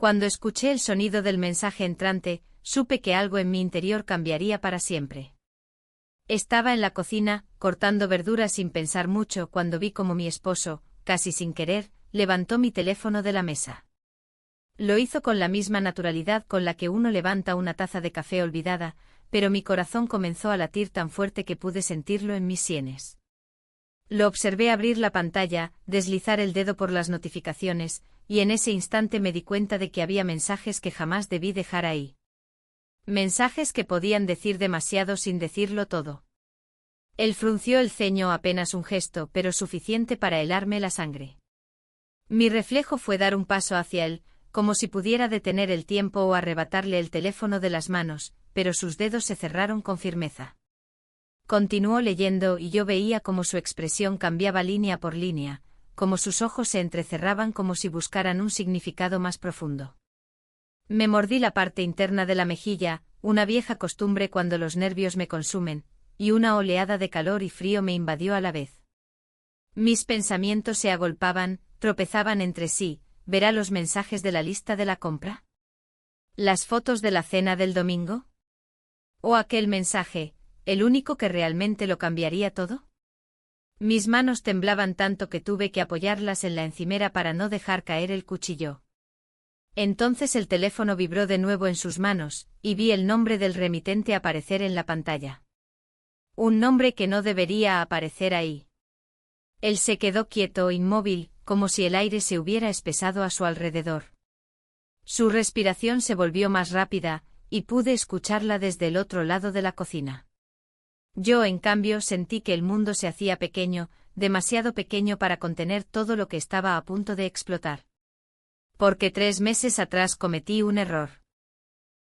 Cuando escuché el sonido del mensaje entrante, supe que algo en mi interior cambiaría para siempre. Estaba en la cocina, cortando verduras sin pensar mucho cuando vi como mi esposo, casi sin querer, levantó mi teléfono de la mesa. Lo hizo con la misma naturalidad con la que uno levanta una taza de café olvidada, pero mi corazón comenzó a latir tan fuerte que pude sentirlo en mis sienes. Lo observé abrir la pantalla, deslizar el dedo por las notificaciones, y en ese instante me di cuenta de que había mensajes que jamás debí dejar ahí. Mensajes que podían decir demasiado sin decirlo todo. Él frunció el ceño, apenas un gesto, pero suficiente para helarme la sangre. Mi reflejo fue dar un paso hacia él, como si pudiera detener el tiempo o arrebatarle el teléfono de las manos, pero sus dedos se cerraron con firmeza. Continuó leyendo y yo veía cómo su expresión cambiaba línea por línea, cómo sus ojos se entrecerraban como si buscaran un significado más profundo. Me mordí la parte interna de la mejilla, una vieja costumbre cuando los nervios me consumen, y una oleada de calor y frío me invadió a la vez. Mis pensamientos se agolpaban, tropezaban entre sí. ¿Verá los mensajes de la lista de la compra? ¿Las fotos de la cena del domingo? ¿O aquel mensaje, el único que realmente lo cambiaría todo? Mis manos temblaban tanto que tuve que apoyarlas en la encimera para no dejar caer el cuchillo. Entonces el teléfono vibró de nuevo en sus manos, y vi el nombre del remitente aparecer en la pantalla. Un nombre que no debería aparecer ahí. Él se quedó quieto, inmóvil, como si el aire se hubiera espesado a su alrededor. Su respiración se volvió más rápida, y pude escucharla desde el otro lado de la cocina. Yo, en cambio, sentí que el mundo se hacía pequeño, demasiado pequeño para contener todo lo que estaba a punto de explotar. Porque 3 meses atrás cometí un error.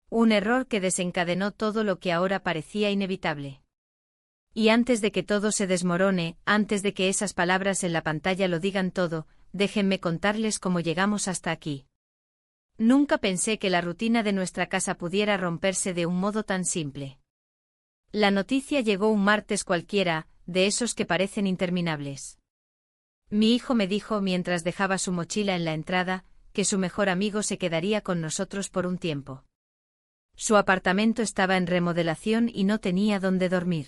Un error que desencadenó todo lo que ahora parecía inevitable. Y antes de que todo se desmorone, antes de que esas palabras en la pantalla lo digan todo, déjenme contarles cómo llegamos hasta aquí. Nunca pensé que la rutina de nuestra casa pudiera romperse de un modo tan simple. La noticia llegó un martes cualquiera, de esos que parecen interminables. Mi hijo me dijo mientras dejaba su mochila en la entrada, que su mejor amigo se quedaría con nosotros por un tiempo. Su apartamento estaba en remodelación y no tenía dónde dormir.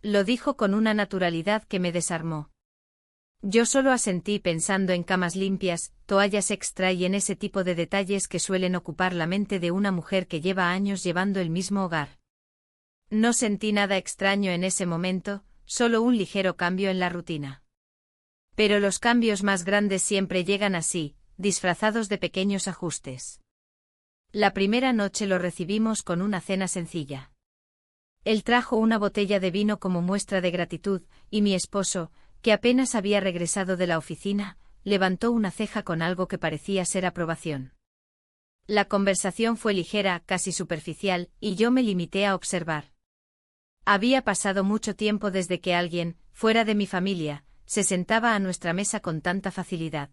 Lo dijo con una naturalidad que me desarmó. Yo solo asentí pensando en camas limpias, toallas extra y en ese tipo de detalles que suelen ocupar la mente de una mujer que lleva años llevando el mismo hogar. No sentí nada extraño en ese momento, solo un ligero cambio en la rutina. Pero los cambios más grandes siempre llegan así, disfrazados de pequeños ajustes. La primera noche lo recibimos con una cena sencilla. Él trajo una botella de vino como muestra de gratitud, y mi esposo, que apenas había regresado de la oficina, levantó una ceja con algo que parecía ser aprobación. La conversación fue ligera, casi superficial, y yo me limité a observar. Había pasado mucho tiempo desde que alguien, fuera de mi familia, se sentaba a nuestra mesa con tanta facilidad.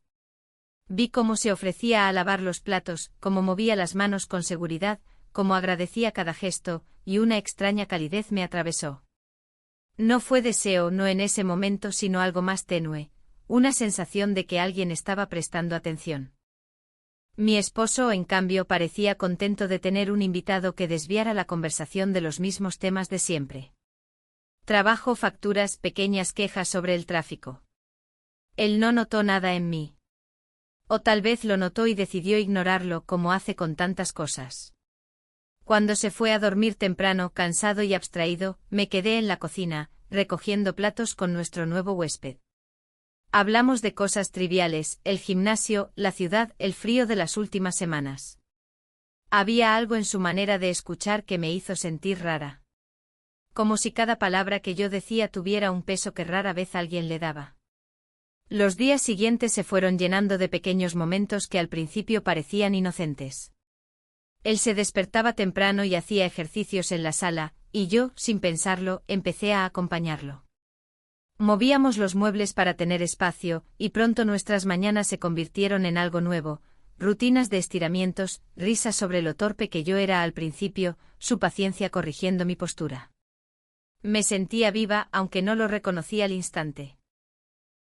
Vi cómo se ofrecía a lavar los platos, cómo movía las manos con seguridad, cómo agradecía cada gesto, y una extraña calidez me atravesó. No fue deseo, no en ese momento, sino algo más tenue, una sensación de que alguien estaba prestando atención. Mi esposo, en cambio, parecía contento de tener un invitado que desviara la conversación de los mismos temas de siempre. Trabajo, facturas, pequeñas quejas sobre el tráfico. Él no notó nada en mí. O tal vez lo notó y decidió ignorarlo, como hace con tantas cosas. Cuando se fue a dormir temprano, cansado y abstraído, me quedé en la cocina, recogiendo platos con nuestro nuevo huésped. Hablamos de cosas triviales, el gimnasio, la ciudad, el frío de las últimas semanas. Había algo en su manera de escuchar que me hizo sentir rara. Como si cada palabra que yo decía tuviera un peso que rara vez alguien le daba. Los días siguientes se fueron llenando de pequeños momentos que al principio parecían inocentes. Él se despertaba temprano y hacía ejercicios en la sala, y yo, sin pensarlo, empecé a acompañarlo. Movíamos los muebles para tener espacio, y pronto nuestras mañanas se convirtieron en algo nuevo, rutinas de estiramientos, risas sobre lo torpe que yo era al principio, su paciencia corrigiendo mi postura. Me sentía viva, aunque no lo reconocí al instante.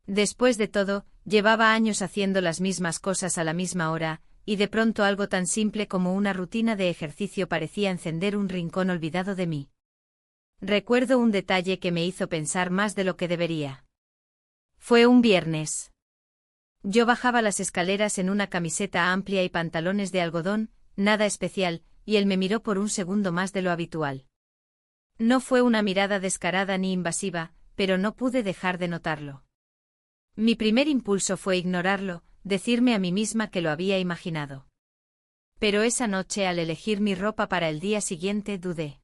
Después de todo, llevaba años haciendo las mismas cosas a la misma hora, y de pronto algo tan simple como una rutina de ejercicio parecía encender un rincón olvidado de mí. Recuerdo un detalle que me hizo pensar más de lo que debería. Fue un viernes. Yo bajaba las escaleras en una camiseta amplia y pantalones de algodón, nada especial, y él me miró por un segundo más de lo habitual. No fue una mirada descarada ni invasiva, pero no pude dejar de notarlo. Mi primer impulso fue ignorarlo, decirme a mí misma que lo había imaginado. Pero esa noche, al elegir mi ropa para el día siguiente, dudé.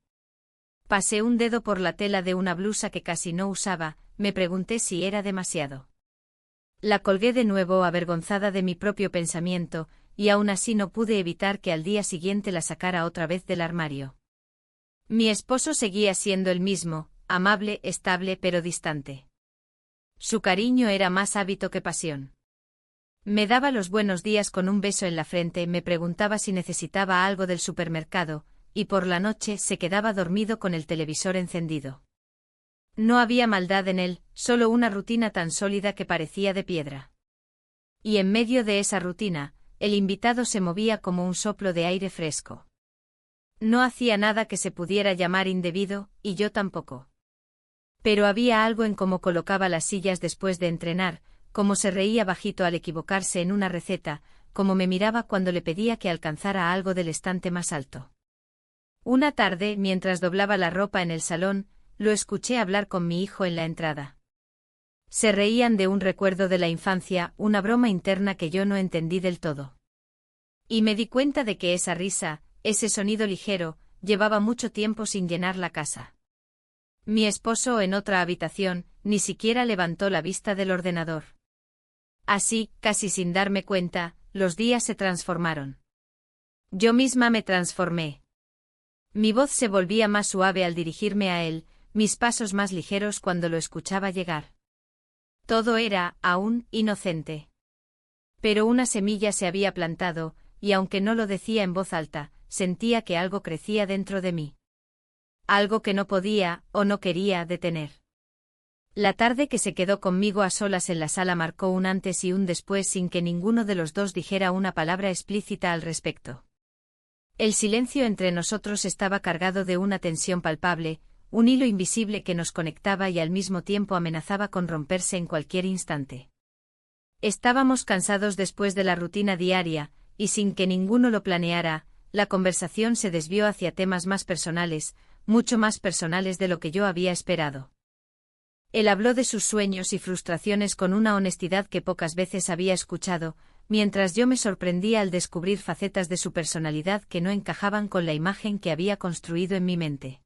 Pasé un dedo por la tela de una blusa que casi no usaba, me pregunté si era demasiado. La colgué de nuevo, avergonzada de mi propio pensamiento, y aún así no pude evitar que al día siguiente la sacara otra vez del armario. Mi esposo seguía siendo el mismo, amable, estable pero distante. Su cariño era más hábito que pasión. Me daba los buenos días con un beso en la frente, me preguntaba si necesitaba algo del supermercado, y por la noche se quedaba dormido con el televisor encendido. No había maldad en él, solo una rutina tan sólida que parecía de piedra. Y en medio de esa rutina, el invitado se movía como un soplo de aire fresco. No hacía nada que se pudiera llamar indebido, y yo tampoco. Pero había algo en cómo colocaba las sillas después de entrenar, cómo se reía bajito al equivocarse en una receta, cómo me miraba cuando le pedía que alcanzara algo del estante más alto. Una tarde, mientras doblaba la ropa en el salón, lo escuché hablar con mi hijo en la entrada. Se reían de un recuerdo de la infancia, una broma interna que yo no entendí del todo. Y me di cuenta de que esa risa, ese sonido ligero, llevaba mucho tiempo sin llenar la casa. Mi esposo, en otra habitación, ni siquiera levantó la vista del ordenador. Así, casi sin darme cuenta, los días se transformaron. Yo misma me transformé. Mi voz se volvía más suave al dirigirme a él, mis pasos más ligeros cuando lo escuchaba llegar. Todo era, aún, inocente. Pero una semilla se había plantado, y aunque no lo decía en voz alta, sentía que algo crecía dentro de mí. Algo que no podía, o no quería, detener. La tarde que se quedó conmigo a solas en la sala marcó un antes y un después sin que ninguno de los dos dijera una palabra explícita al respecto. El silencio entre nosotros estaba cargado de una tensión palpable, un hilo invisible que nos conectaba y al mismo tiempo amenazaba con romperse en cualquier instante. Estábamos cansados después de la rutina diaria, y sin que ninguno lo planeara, la conversación se desvió hacia temas más personales, mucho más personales de lo que yo había esperado. Él habló de sus sueños y frustraciones con una honestidad que pocas veces había escuchado, mientras yo me sorprendía al descubrir facetas de su personalidad que no encajaban con la imagen que había construido en mi mente.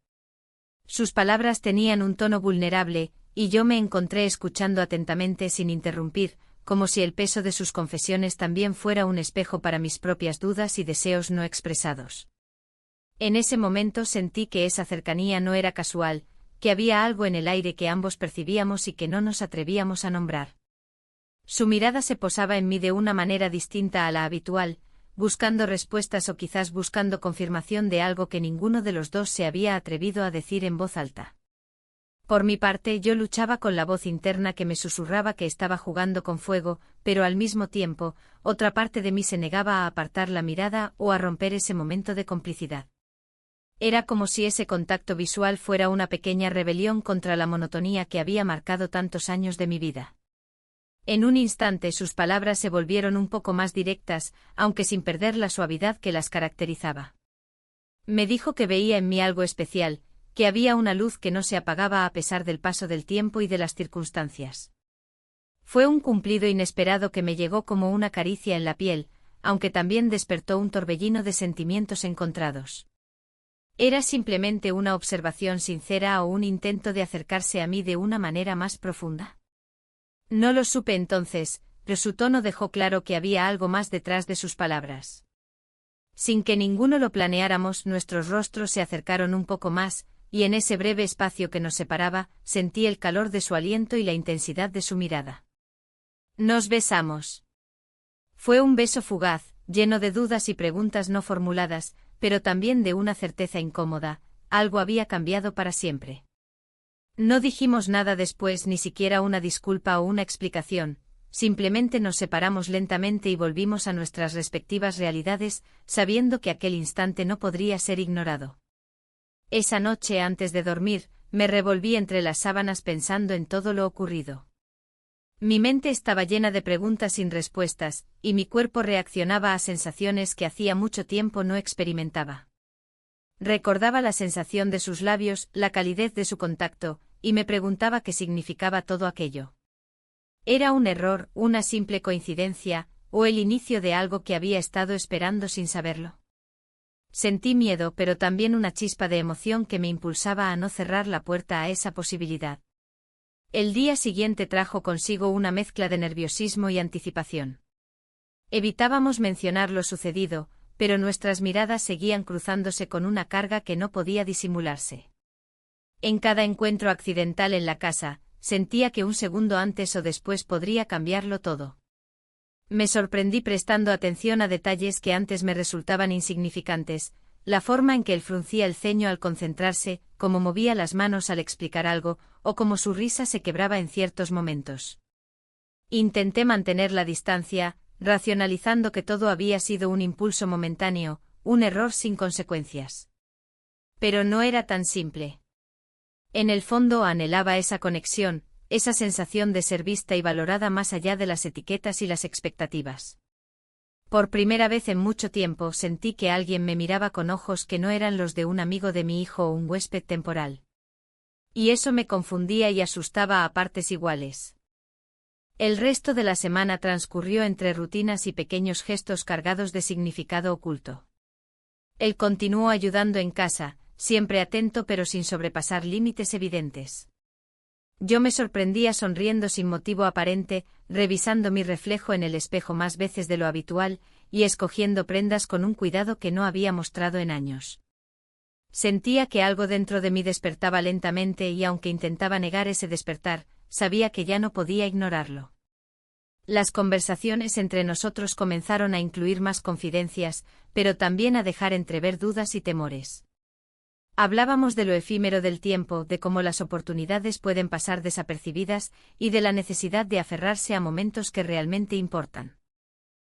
Sus palabras tenían un tono vulnerable, y yo me encontré escuchando atentamente sin interrumpir, como si el peso de sus confesiones también fuera un espejo para mis propias dudas y deseos no expresados. En ese momento sentí que esa cercanía no era casual, que había algo en el aire que ambos percibíamos y que no nos atrevíamos a nombrar. Su mirada se posaba en mí de una manera distinta a la habitual, buscando respuestas o quizás buscando confirmación de algo que ninguno de los dos se había atrevido a decir en voz alta. Por mi parte, yo luchaba con la voz interna que me susurraba que estaba jugando con fuego, pero al mismo tiempo, otra parte de mí se negaba a apartar la mirada o a romper ese momento de complicidad. Era como si ese contacto visual fuera una pequeña rebelión contra la monotonía que había marcado tantos años de mi vida. En un instante sus palabras se volvieron un poco más directas, aunque sin perder la suavidad que las caracterizaba. Me dijo que veía en mí algo especial, que había una luz que no se apagaba a pesar del paso del tiempo y de las circunstancias. Fue un cumplido inesperado que me llegó como una caricia en la piel, aunque también despertó un torbellino de sentimientos encontrados. ¿Era simplemente una observación sincera o un intento de acercarse a mí de una manera más profunda? No lo supe entonces, pero su tono dejó claro que había algo más detrás de sus palabras. Sin que ninguno lo planeáramos, nuestros rostros se acercaron un poco más, y en ese breve espacio que nos separaba, sentí el calor de su aliento y la intensidad de su mirada. Nos besamos. Fue un beso fugaz, lleno de dudas y preguntas no formuladas, pero también de una certeza incómoda, algo había cambiado para siempre. No dijimos nada después, ni siquiera una disculpa o una explicación, simplemente nos separamos lentamente y volvimos a nuestras respectivas realidades, sabiendo que aquel instante no podría ser ignorado. Esa noche antes de dormir, me revolví entre las sábanas pensando en todo lo ocurrido. Mi mente estaba llena de preguntas sin respuestas, y mi cuerpo reaccionaba a sensaciones que hacía mucho tiempo no experimentaba. Recordaba la sensación de sus labios, la calidez de su contacto, y me preguntaba qué significaba todo aquello. ¿Era un error, una simple coincidencia, o el inicio de algo que había estado esperando sin saberlo? Sentí miedo, pero también una chispa de emoción que me impulsaba a no cerrar la puerta a esa posibilidad. El día siguiente trajo consigo una mezcla de nerviosismo y anticipación. Evitábamos mencionar lo sucedido, pero nuestras miradas seguían cruzándose con una carga que no podía disimularse. En cada encuentro accidental en la casa, sentía que un segundo antes o después podría cambiarlo todo. Me sorprendí prestando atención a detalles que antes me resultaban insignificantes, la forma en que él fruncía el ceño al concentrarse, cómo movía las manos al explicar algo, o cómo su risa se quebraba en ciertos momentos. Intenté mantener la distancia, racionalizando que todo había sido un impulso momentáneo, un error sin consecuencias. Pero no era tan simple. En el fondo anhelaba esa conexión, esa sensación de ser vista y valorada más allá de las etiquetas y las expectativas. Por primera vez en mucho tiempo sentí que alguien me miraba con ojos que no eran los de un amigo de mi hijo o un huésped temporal. Y eso me confundía y asustaba a partes iguales. El resto de la semana transcurrió entre rutinas y pequeños gestos cargados de significado oculto. Él continuó ayudando en casa, siempre atento pero sin sobrepasar límites evidentes. Yo me sorprendía sonriendo sin motivo aparente, revisando mi reflejo en el espejo más veces de lo habitual, y escogiendo prendas con un cuidado que no había mostrado en años. Sentía que algo dentro de mí despertaba lentamente y aunque intentaba negar ese despertar, sabía que ya no podía ignorarlo. Las conversaciones entre nosotros comenzaron a incluir más confidencias, pero también a dejar entrever dudas y temores. Hablábamos de lo efímero del tiempo, de cómo las oportunidades pueden pasar desapercibidas, y de la necesidad de aferrarse a momentos que realmente importan.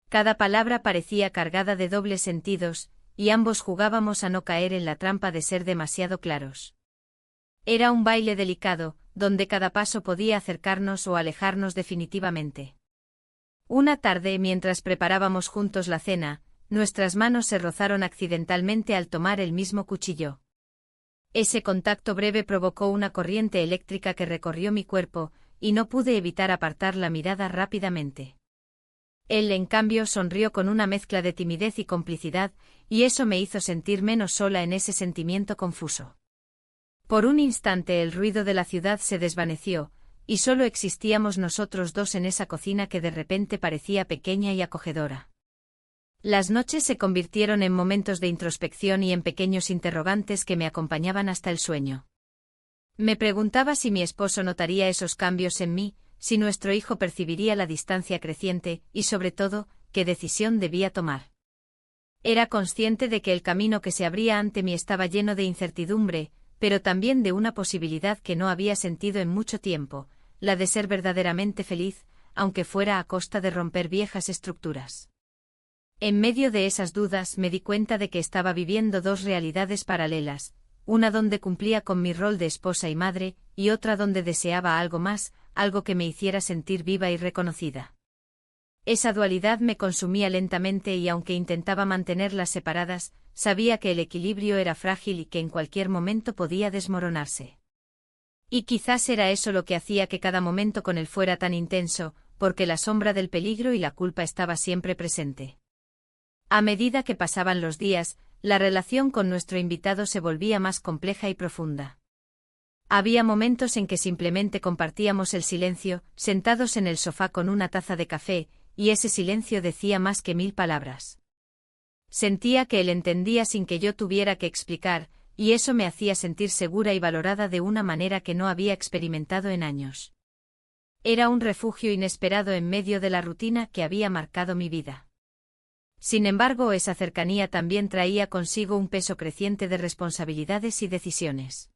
Cada palabra parecía cargada de dobles sentidos, y ambos jugábamos a no caer en la trampa de ser demasiado claros. Era un baile delicado, donde cada paso podía acercarnos o alejarnos definitivamente. Una tarde, mientras preparábamos juntos la cena, nuestras manos se rozaron accidentalmente al tomar el mismo cuchillo. Ese contacto breve provocó una corriente eléctrica que recorrió mi cuerpo, y no pude evitar apartar la mirada rápidamente. Él, en cambio, sonrió con una mezcla de timidez y complicidad, y eso me hizo sentir menos sola en ese sentimiento confuso. Por un instante el ruido de la ciudad se desvaneció, y solo existíamos nosotros dos en esa cocina que de repente parecía pequeña y acogedora. Las noches se convirtieron en momentos de introspección y en pequeños interrogantes que me acompañaban hasta el sueño. Me preguntaba si mi esposo notaría esos cambios en mí, si nuestro hijo percibiría la distancia creciente, y sobre todo, qué decisión debía tomar. Era consciente de que el camino que se abría ante mí estaba lleno de incertidumbre, pero también de una posibilidad que no había sentido en mucho tiempo, la de ser verdaderamente feliz, aunque fuera a costa de romper viejas estructuras. En medio de esas dudas me di cuenta de que estaba viviendo dos realidades paralelas, una donde cumplía con mi rol de esposa y madre, y otra donde deseaba algo más, algo que me hiciera sentir viva y reconocida. Esa dualidad me consumía lentamente y aunque intentaba mantenerlas separadas, sabía que el equilibrio era frágil y que en cualquier momento podía desmoronarse. Y quizás era eso lo que hacía que cada momento con él fuera tan intenso, porque la sombra del peligro y la culpa estaba siempre presente. A medida que pasaban los días, la relación con nuestro invitado se volvía más compleja y profunda. Había momentos en que simplemente compartíamos el silencio, sentados en el sofá con una taza de café, y ese silencio decía más que 1000 palabras. Sentía que él entendía sin que yo tuviera que explicar, y eso me hacía sentir segura y valorada de una manera que no había experimentado en años. Era un refugio inesperado en medio de la rutina que había marcado mi vida. Sin embargo, esa cercanía también traía consigo un peso creciente de responsabilidades y decisiones.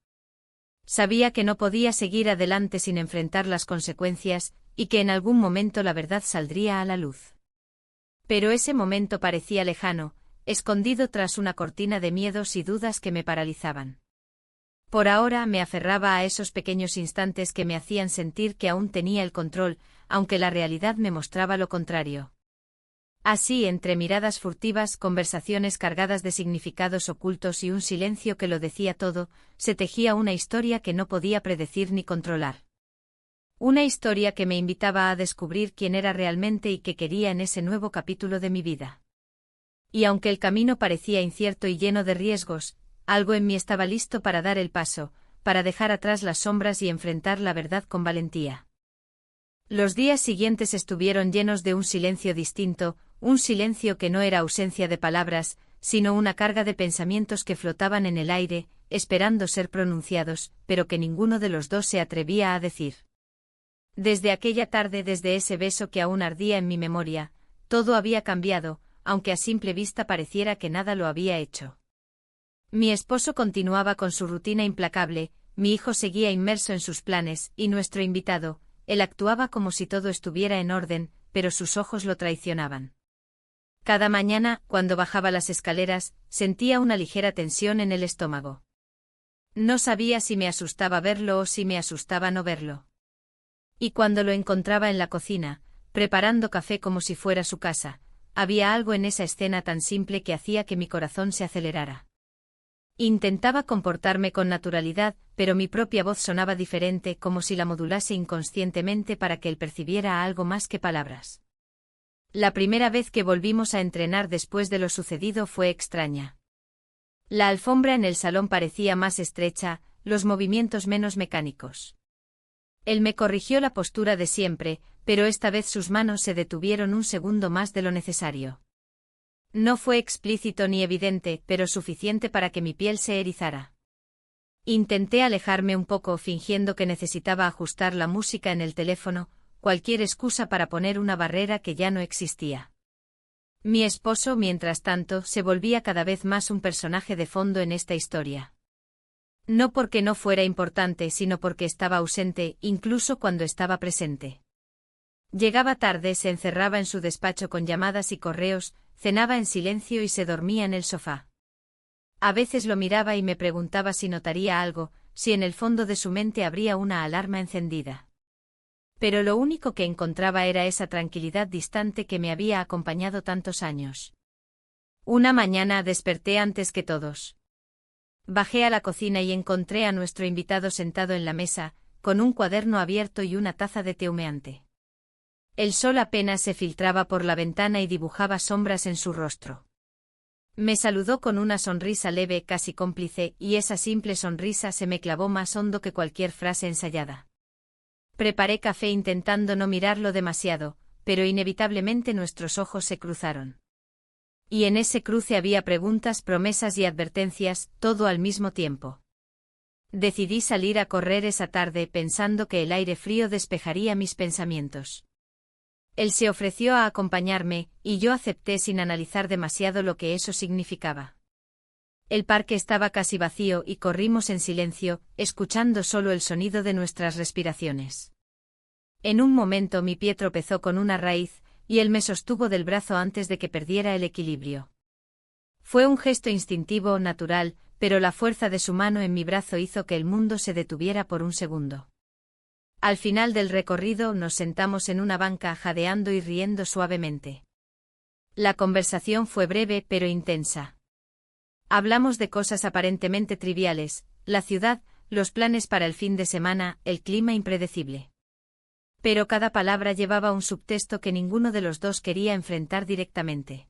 Sabía que no podía seguir adelante sin enfrentar las consecuencias, y que en algún momento la verdad saldría a la luz. Pero ese momento parecía lejano, escondido tras una cortina de miedos y dudas que me paralizaban. Por ahora me aferraba a esos pequeños instantes que me hacían sentir que aún tenía el control, aunque la realidad me mostraba lo contrario. Así, entre miradas furtivas, conversaciones cargadas de significados ocultos y un silencio que lo decía todo, se tejía una historia que no podía predecir ni controlar. Una historia que me invitaba a descubrir quién era realmente y qué quería en ese nuevo capítulo de mi vida. Y aunque el camino parecía incierto y lleno de riesgos, algo en mí estaba listo para dar el paso, para dejar atrás las sombras y enfrentar la verdad con valentía. Los días siguientes estuvieron llenos de un silencio distinto, un silencio que no era ausencia de palabras, sino una carga de pensamientos que flotaban en el aire, esperando ser pronunciados, pero que ninguno de los dos se atrevía a decir. Desde aquella tarde, desde ese beso que aún ardía en mi memoria, todo había cambiado, aunque a simple vista pareciera que nada lo había hecho. Mi esposo continuaba con su rutina implacable, mi hijo seguía inmerso en sus planes, y nuestro invitado, él actuaba como si todo estuviera en orden, pero sus ojos lo traicionaban. Cada mañana, cuando bajaba las escaleras, sentía una ligera tensión en el estómago. No sabía si me asustaba verlo o si me asustaba no verlo. Y cuando lo encontraba en la cocina, preparando café como si fuera su casa, había algo en esa escena tan simple que hacía que mi corazón se acelerara. Intentaba comportarme con naturalidad, pero mi propia voz sonaba diferente, como si la modulase inconscientemente para que él percibiera algo más que palabras. La primera vez que volvimos a entrenar después de lo sucedido fue extraña. La alfombra en el salón parecía más estrecha, los movimientos menos mecánicos. Él me corrigió la postura de siempre, pero esta vez sus manos se detuvieron un segundo más de lo necesario. No fue explícito ni evidente, pero suficiente para que mi piel se erizara. Intenté alejarme un poco fingiendo que necesitaba ajustar la música en el teléfono, cualquier excusa para poner una barrera que ya no existía. Mi esposo, mientras tanto, se volvía cada vez más un personaje de fondo en esta historia. No porque no fuera importante, sino porque estaba ausente, incluso cuando estaba presente. Llegaba tarde, se encerraba en su despacho con llamadas y correos, cenaba en silencio y se dormía en el sofá. A veces lo miraba y me preguntaba si notaría algo, si en el fondo de su mente habría una alarma encendida. Pero lo único que encontraba era esa tranquilidad distante que me había acompañado tantos años. Una mañana desperté antes que todos. Bajé a la cocina y encontré a nuestro invitado sentado en la mesa, con un cuaderno abierto y una taza de té humeante. El sol apenas se filtraba por la ventana y dibujaba sombras en su rostro. Me saludó con una sonrisa leve, casi cómplice, y esa simple sonrisa se me clavó más hondo que cualquier frase ensayada. Preparé café intentando no mirarlo demasiado, pero inevitablemente nuestros ojos se cruzaron. Y en ese cruce había preguntas, promesas y advertencias, todo al mismo tiempo. Decidí salir a correr esa tarde pensando que el aire frío despejaría mis pensamientos. Él se ofreció a acompañarme, y yo acepté sin analizar demasiado lo que eso significaba. El parque estaba casi vacío y corrimos en silencio, escuchando solo el sonido de nuestras respiraciones. En un momento mi pie tropezó con una raíz, y él me sostuvo del brazo antes de que perdiera el equilibrio. Fue un gesto instintivo, natural, pero la fuerza de su mano en mi brazo hizo que el mundo se detuviera por un segundo. Al final del recorrido nos sentamos en una banca jadeando y riendo suavemente. La conversación fue breve pero intensa. Hablamos de cosas aparentemente triviales, la ciudad, los planes para el fin de semana, el clima impredecible. Pero cada palabra llevaba un subtexto que ninguno de los dos quería enfrentar directamente.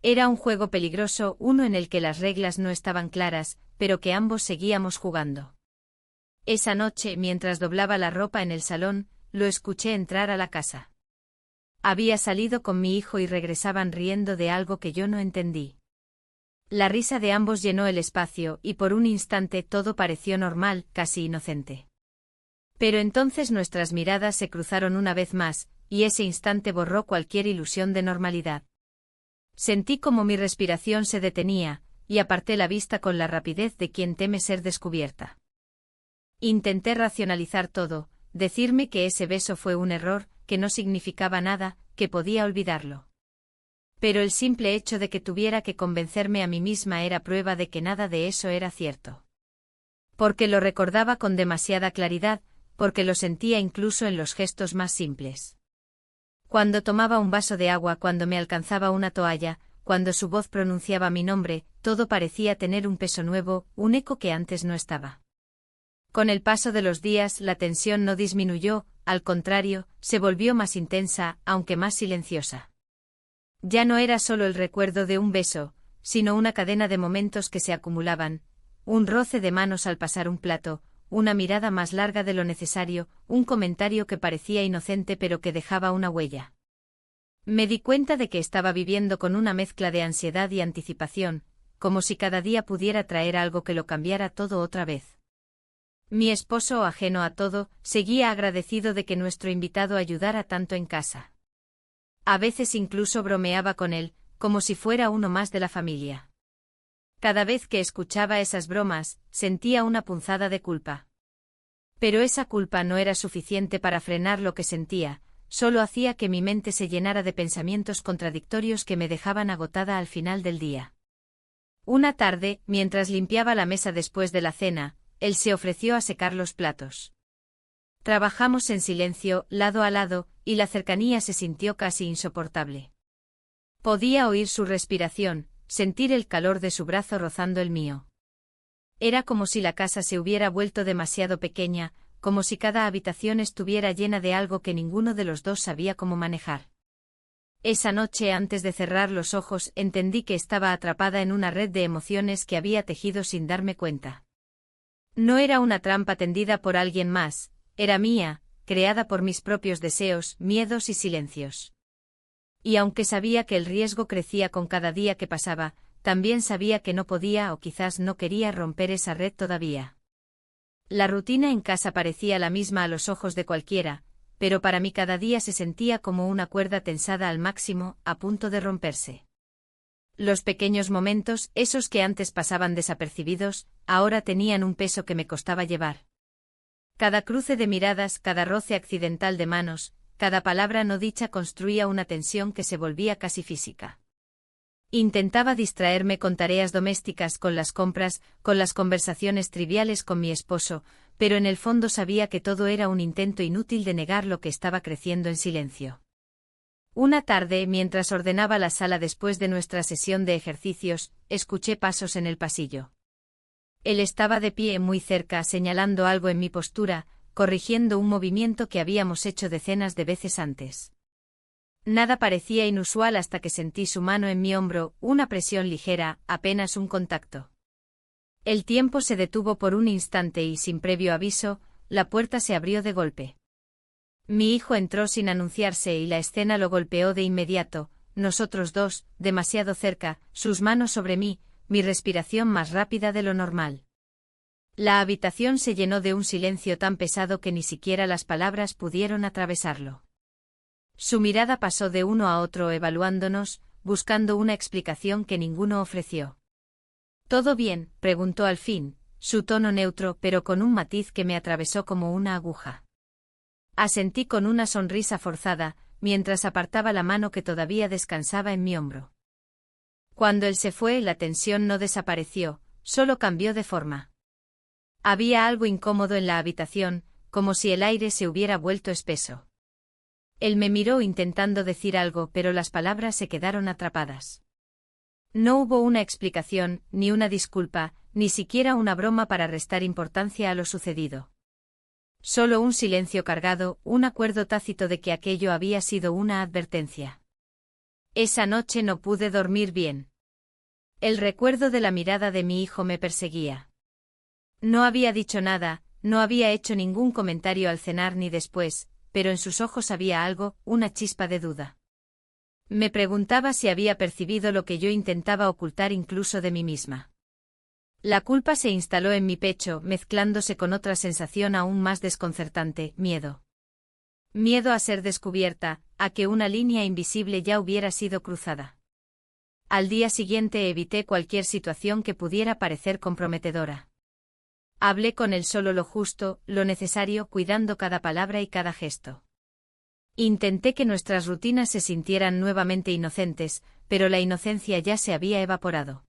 Era un juego peligroso, uno en el que las reglas no estaban claras, pero que ambos seguíamos jugando. Esa noche, mientras doblaba la ropa en el salón, lo escuché entrar a la casa. Había salido con mi hijo y regresaban riendo de algo que yo no entendí. La risa de ambos llenó el espacio y por un instante todo pareció normal, casi inocente. Pero entonces nuestras miradas se cruzaron una vez más, y ese instante borró cualquier ilusión de normalidad. Sentí como mi respiración se detenía, y aparté la vista con la rapidez de quien teme ser descubierta. Intenté racionalizar todo, decirme que ese beso fue un error, que no significaba nada, que podía olvidarlo. Pero el simple hecho de que tuviera que convencerme a mí misma era prueba de que nada de eso era cierto. Porque lo recordaba con demasiada claridad, porque lo sentía incluso en los gestos más simples. Cuando tomaba un vaso de agua, cuando me alcanzaba una toalla, cuando su voz pronunciaba mi nombre, todo parecía tener un peso nuevo, un eco que antes no estaba. Con el paso de los días la tensión no disminuyó, al contrario, se volvió más intensa, aunque más silenciosa. Ya no era solo el recuerdo de un beso, sino una cadena de momentos que se acumulaban, un roce de manos al pasar un plato, una mirada más larga de lo necesario, un comentario que parecía inocente pero que dejaba una huella. Me di cuenta de que estaba viviendo con una mezcla de ansiedad y anticipación, como si cada día pudiera traer algo que lo cambiara todo otra vez. Mi esposo, ajeno a todo, seguía agradecido de que nuestro invitado ayudara tanto en casa. A veces incluso bromeaba con él, como si fuera uno más de la familia. Cada vez que escuchaba esas bromas, sentía una punzada de culpa. Pero esa culpa no era suficiente para frenar lo que sentía, solo hacía que mi mente se llenara de pensamientos contradictorios que me dejaban agotada al final del día. Una tarde, mientras limpiaba la mesa después de la cena, él se ofreció a secar los platos. Trabajamos en silencio, lado a lado, y la cercanía se sintió casi insoportable. Podía oír su respiración, sentir el calor de su brazo rozando el mío. Era como si la casa se hubiera vuelto demasiado pequeña, como si cada habitación estuviera llena de algo que ninguno de los dos sabía cómo manejar. Esa noche, antes de cerrar los ojos, entendí que estaba atrapada en una red de emociones que había tejido sin darme cuenta. No era una trampa tendida por alguien más, era mía, creada por mis propios deseos, miedos y silencios. Y aunque sabía que el riesgo crecía con cada día que pasaba, también sabía que no podía o quizás no quería romper esa red todavía. La rutina en casa parecía la misma a los ojos de cualquiera, pero para mí cada día se sentía como una cuerda tensada al máximo, a punto de romperse. Los pequeños momentos, esos que antes pasaban desapercibidos, ahora tenían un peso que me costaba llevar. Cada cruce de miradas, cada roce accidental de manos, cada palabra no dicha construía una tensión que se volvía casi física. Intentaba distraerme con tareas domésticas, con las compras, con las conversaciones triviales con mi esposo, pero en el fondo sabía que todo era un intento inútil de negar lo que estaba creciendo en silencio. Una tarde, mientras ordenaba la sala después de nuestra sesión de ejercicios, escuché pasos en el pasillo. Él estaba de pie muy cerca, señalando algo en mi postura, corrigiendo un movimiento que habíamos hecho decenas de veces antes. Nada parecía inusual hasta que sentí su mano en mi hombro, una presión ligera, apenas un contacto. El tiempo se detuvo por un instante y sin previo aviso, la puerta se abrió de golpe. Mi hijo entró sin anunciarse y la escena lo golpeó de inmediato, nosotros dos, demasiado cerca, sus manos sobre mí, mi respiración más rápida de lo normal. La habitación se llenó de un silencio tan pesado que ni siquiera las palabras pudieron atravesarlo. Su mirada pasó de uno a otro evaluándonos, buscando una explicación que ninguno ofreció. ¿Todo bien?, preguntó al fin, su tono neutro pero con un matiz que me atravesó como una aguja. Asentí con una sonrisa forzada, mientras apartaba la mano que todavía descansaba en mi hombro. Cuando él se fue, la tensión no desapareció, solo cambió de forma. Había algo incómodo en la habitación, como si el aire se hubiera vuelto espeso. Él me miró intentando decir algo, pero las palabras se quedaron atrapadas. No hubo una explicación, ni una disculpa, ni siquiera una broma para restar importancia a lo sucedido. Solo un silencio cargado, un acuerdo tácito de que aquello había sido una advertencia. Esa noche no pude dormir bien. El recuerdo de la mirada de mi hijo me perseguía. No había dicho nada, no había hecho ningún comentario al cenar ni después, pero en sus ojos había algo, una chispa de duda. Me preguntaba si había percibido lo que yo intentaba ocultar incluso de mí misma. La culpa se instaló en mi pecho, mezclándose con otra sensación aún más desconcertante, miedo. Miedo a ser descubierta, a que una línea invisible ya hubiera sido cruzada. Al día siguiente evité cualquier situación que pudiera parecer comprometedora. Hablé con él solo lo justo, lo necesario, cuidando cada palabra y cada gesto. Intenté que nuestras rutinas se sintieran nuevamente inocentes, pero la inocencia ya se había evaporado.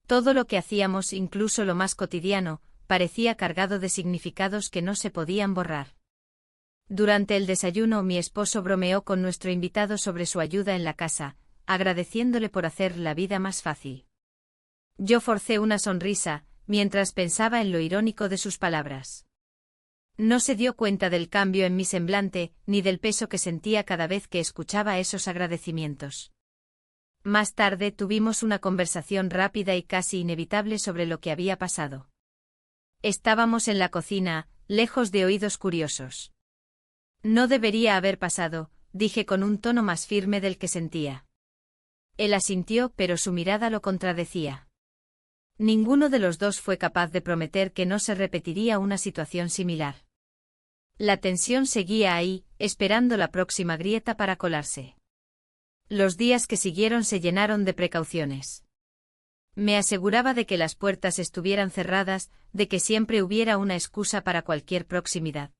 Todo lo que hacíamos, incluso lo más cotidiano, parecía cargado de significados que no se podían borrar. Durante el desayuno mi esposo bromeó con nuestro invitado sobre su ayuda en la casa, agradeciéndole por hacer la vida más fácil. Yo forcé una sonrisa, mientras pensaba en lo irónico de sus palabras. No se dio cuenta del cambio en mi semblante, ni del peso que sentía cada vez que escuchaba esos agradecimientos. Más tarde tuvimos una conversación rápida y casi inevitable sobre lo que había pasado. Estábamos en la cocina, lejos de oídos curiosos. No debería haber pasado, dije con un tono más firme del que sentía. Él asintió, pero su mirada lo contradecía. Ninguno de los dos fue capaz de prometer que no se repetiría una situación similar. La tensión seguía ahí, esperando la próxima grieta para colarse. Los días que siguieron se llenaron de precauciones. Me aseguraba de que las puertas estuvieran cerradas, de que siempre hubiera una excusa para cualquier proximidad.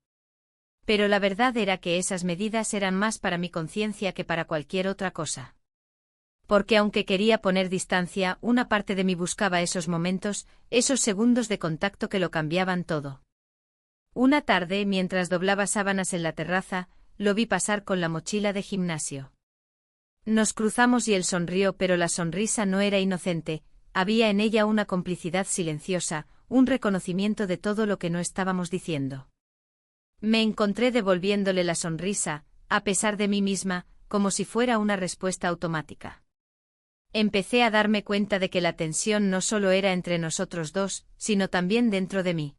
Pero la verdad era que esas medidas eran más para mi conciencia que para cualquier otra cosa. Porque aunque quería poner distancia, una parte de mí buscaba esos momentos, esos segundos de contacto que lo cambiaban todo. Una tarde, mientras doblaba sábanas en la terraza, lo vi pasar con la mochila de gimnasio. Nos cruzamos y él sonrió, pero la sonrisa no era inocente, había en ella una complicidad silenciosa, un reconocimiento de todo lo que no estábamos diciendo. Me encontré devolviéndole la sonrisa, a pesar de mí misma, como si fuera una respuesta automática. Empecé a darme cuenta de que la tensión no solo era entre nosotros dos, sino también dentro de mí.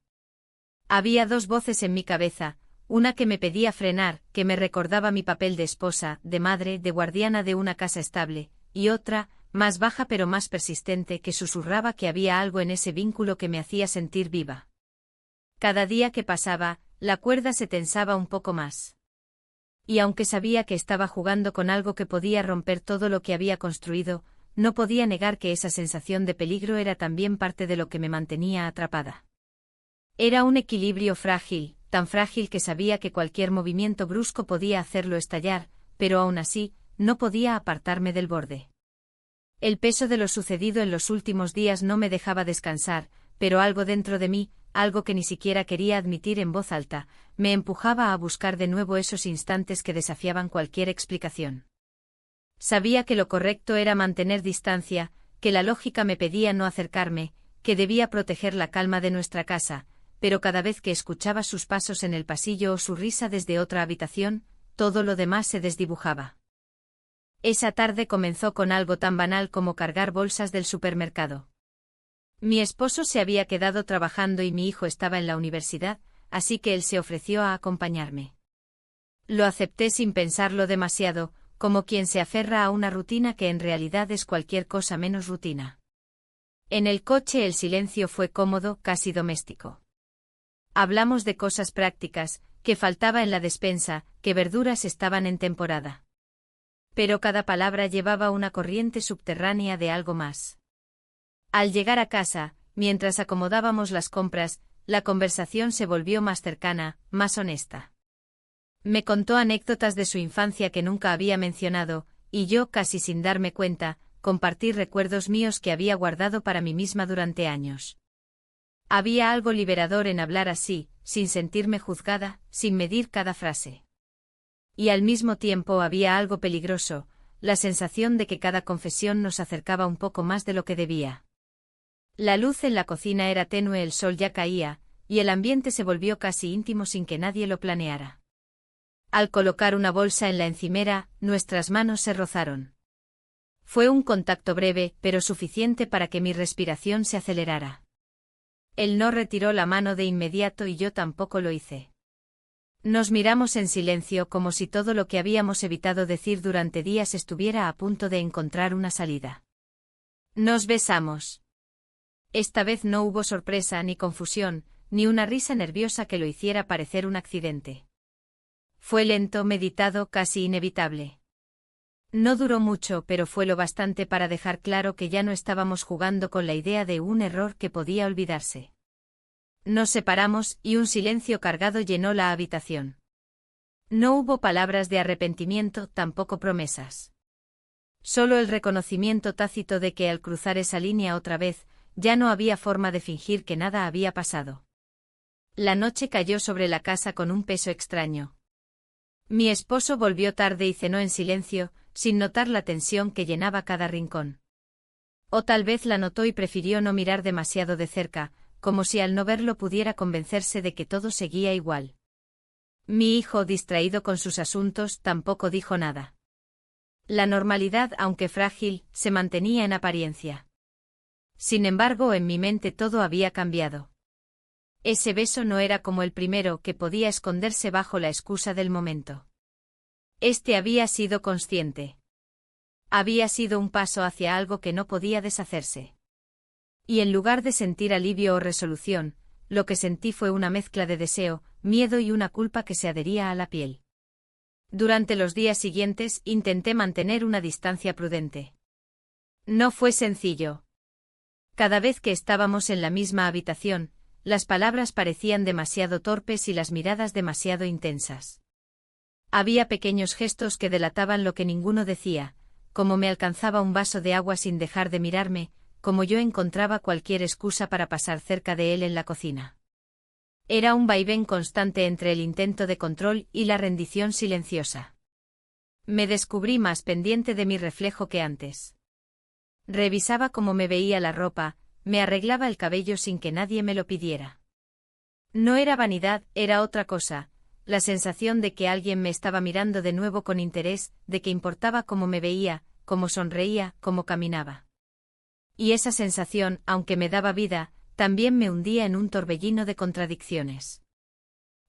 Había dos voces en mi cabeza, una que me pedía frenar, que me recordaba mi papel de esposa, de madre, de guardiana de una casa estable, y otra, más baja pero más persistente, que susurraba que había algo en ese vínculo que me hacía sentir viva. Cada día que pasaba, la cuerda se tensaba un poco más. Y aunque sabía que estaba jugando con algo que podía romper todo lo que había construido, no podía negar que esa sensación de peligro era también parte de lo que me mantenía atrapada. Era un equilibrio frágil, tan frágil que sabía que cualquier movimiento brusco podía hacerlo estallar, pero aún así, no podía apartarme del borde. El peso de lo sucedido en los últimos días no me dejaba descansar, pero algo dentro de mí, algo que ni siquiera quería admitir en voz alta, me empujaba a buscar de nuevo esos instantes que desafiaban cualquier explicación. Sabía que lo correcto era mantener distancia, que la lógica me pedía no acercarme, que debía proteger la calma de nuestra casa, pero cada vez que escuchaba sus pasos en el pasillo o su risa desde otra habitación, todo lo demás se desdibujaba. Esa tarde comenzó con algo tan banal como cargar bolsas del supermercado. Mi esposo se había quedado trabajando y mi hijo estaba en la universidad, así que él se ofreció a acompañarme. Lo acepté sin pensarlo demasiado, como quien se aferra a una rutina que en realidad es cualquier cosa menos rutina. En el coche el silencio fue cómodo, casi doméstico. Hablamos de cosas prácticas, que faltaba en la despensa, que verduras estaban en temporada. Pero cada palabra llevaba una corriente subterránea de algo más. Al llegar a casa, mientras acomodábamos las compras, la conversación se volvió más cercana, más honesta. Me contó anécdotas de su infancia que nunca había mencionado, y yo, casi sin darme cuenta, compartí recuerdos míos que había guardado para mí misma durante años. Había algo liberador en hablar así, sin sentirme juzgada, sin medir cada frase. Y al mismo tiempo había algo peligroso, la sensación de que cada confesión nos acercaba un poco más de lo que debía. La luz en la cocina era tenue, el sol ya caía, y el ambiente se volvió casi íntimo sin que nadie lo planeara. Al colocar una bolsa en la encimera, nuestras manos se rozaron. Fue un contacto breve, pero suficiente para que mi respiración se acelerara. Él no retiró la mano de inmediato y yo tampoco lo hice. Nos miramos en silencio como si todo lo que habíamos evitado decir durante días estuviera a punto de encontrar una salida. Nos besamos. Esta vez no hubo sorpresa ni confusión, ni una risa nerviosa que lo hiciera parecer un accidente. Fue lento, meditado, casi inevitable. No duró mucho, pero fue lo bastante para dejar claro que ya no estábamos jugando con la idea de un error que podía olvidarse. Nos separamos y un silencio cargado llenó la habitación. No hubo palabras de arrepentimiento, tampoco promesas. Solo el reconocimiento tácito de que al cruzar esa línea otra vez, ya no había forma de fingir que nada había pasado. La noche cayó sobre la casa con un peso extraño. Mi esposo volvió tarde y cenó en silencio, sin notar la tensión que llenaba cada rincón. O tal vez la notó y prefirió no mirar demasiado de cerca, como si al no verlo pudiera convencerse de que todo seguía igual. Mi hijo, distraído con sus asuntos, tampoco dijo nada. La normalidad, aunque frágil, se mantenía en apariencia. Sin embargo, en mi mente todo había cambiado. Ese beso no era como el primero, que podía esconderse bajo la excusa del momento. Este había sido consciente. Había sido un paso hacia algo que no podía deshacerse. Y en lugar de sentir alivio o resolución, lo que sentí fue una mezcla de deseo, miedo y una culpa que se adhería a la piel. Durante los días siguientes intenté mantener una distancia prudente. No fue sencillo. Cada vez que estábamos en la misma habitación, las palabras parecían demasiado torpes y las miradas demasiado intensas. Había pequeños gestos que delataban lo que ninguno decía, como me alcanzaba un vaso de agua sin dejar de mirarme, como yo encontraba cualquier excusa para pasar cerca de él en la cocina. Era un vaivén constante entre el intento de control y la rendición silenciosa. Me descubrí más pendiente de mi reflejo que antes. Revisaba cómo me veía la ropa, me arreglaba el cabello sin que nadie me lo pidiera. No era vanidad, era otra cosa, la sensación de que alguien me estaba mirando de nuevo con interés, de que importaba cómo me veía, cómo sonreía, cómo caminaba. Y esa sensación, aunque me daba vida, también me hundía en un torbellino de contradicciones.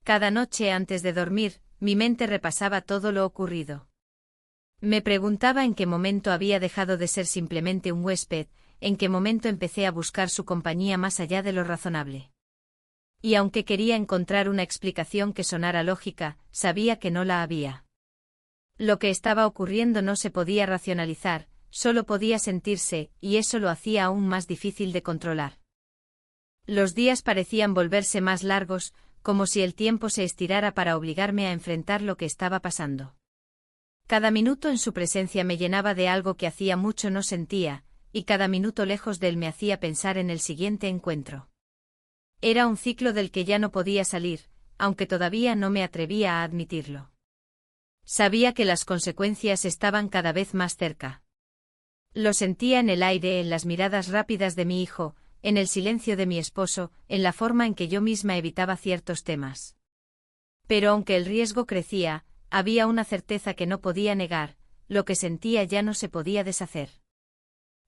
Cada noche antes de dormir, mi mente repasaba todo lo ocurrido. Me preguntaba en qué momento había dejado de ser simplemente un huésped, en qué momento empecé a buscar su compañía más allá de lo razonable. Y aunque quería encontrar una explicación que sonara lógica, sabía que no la había. Lo que estaba ocurriendo no se podía racionalizar, solo podía sentirse, y eso lo hacía aún más difícil de controlar. Los días parecían volverse más largos, como si el tiempo se estirara para obligarme a enfrentar lo que estaba pasando. Cada minuto en su presencia me llenaba de algo que hacía mucho no sentía, y cada minuto lejos de él me hacía pensar en el siguiente encuentro. Era un ciclo del que ya no podía salir, aunque todavía no me atrevía a admitirlo. Sabía que las consecuencias estaban cada vez más cerca. Lo sentía en el aire, en las miradas rápidas de mi hijo, en el silencio de mi esposo, en la forma en que yo misma evitaba ciertos temas. Pero aunque el riesgo crecía, había una certeza que no podía negar, lo que sentía ya no se podía deshacer.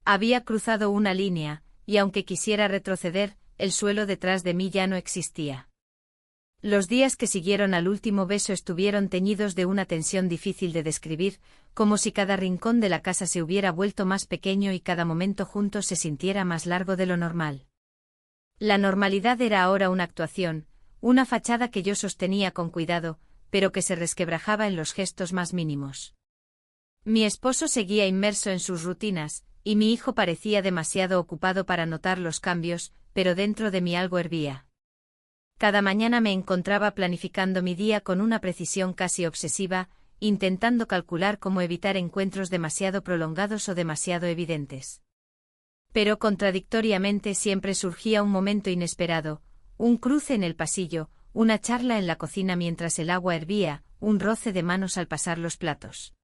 Había cruzado una línea, y aunque quisiera retroceder, el suelo detrás de mí ya no existía. Los días que siguieron al último beso estuvieron teñidos de una tensión difícil de describir, como si cada rincón de la casa se hubiera vuelto más pequeño y cada momento juntos se sintiera más largo de lo normal. La normalidad era ahora una actuación, una fachada que yo sostenía con cuidado, pero que se resquebrajaba en los gestos más mínimos. Mi esposo seguía inmerso en sus rutinas, y mi hijo parecía demasiado ocupado para notar los cambios, pero dentro de mí algo hervía. Cada mañana me encontraba planificando mi día con una precisión casi obsesiva, intentando calcular cómo evitar encuentros demasiado prolongados o demasiado evidentes. Pero contradictoriamente siempre surgía un momento inesperado, un cruce en el pasillo, una charla en la cocina mientras el agua hervía, un roce de manos al pasar los platos.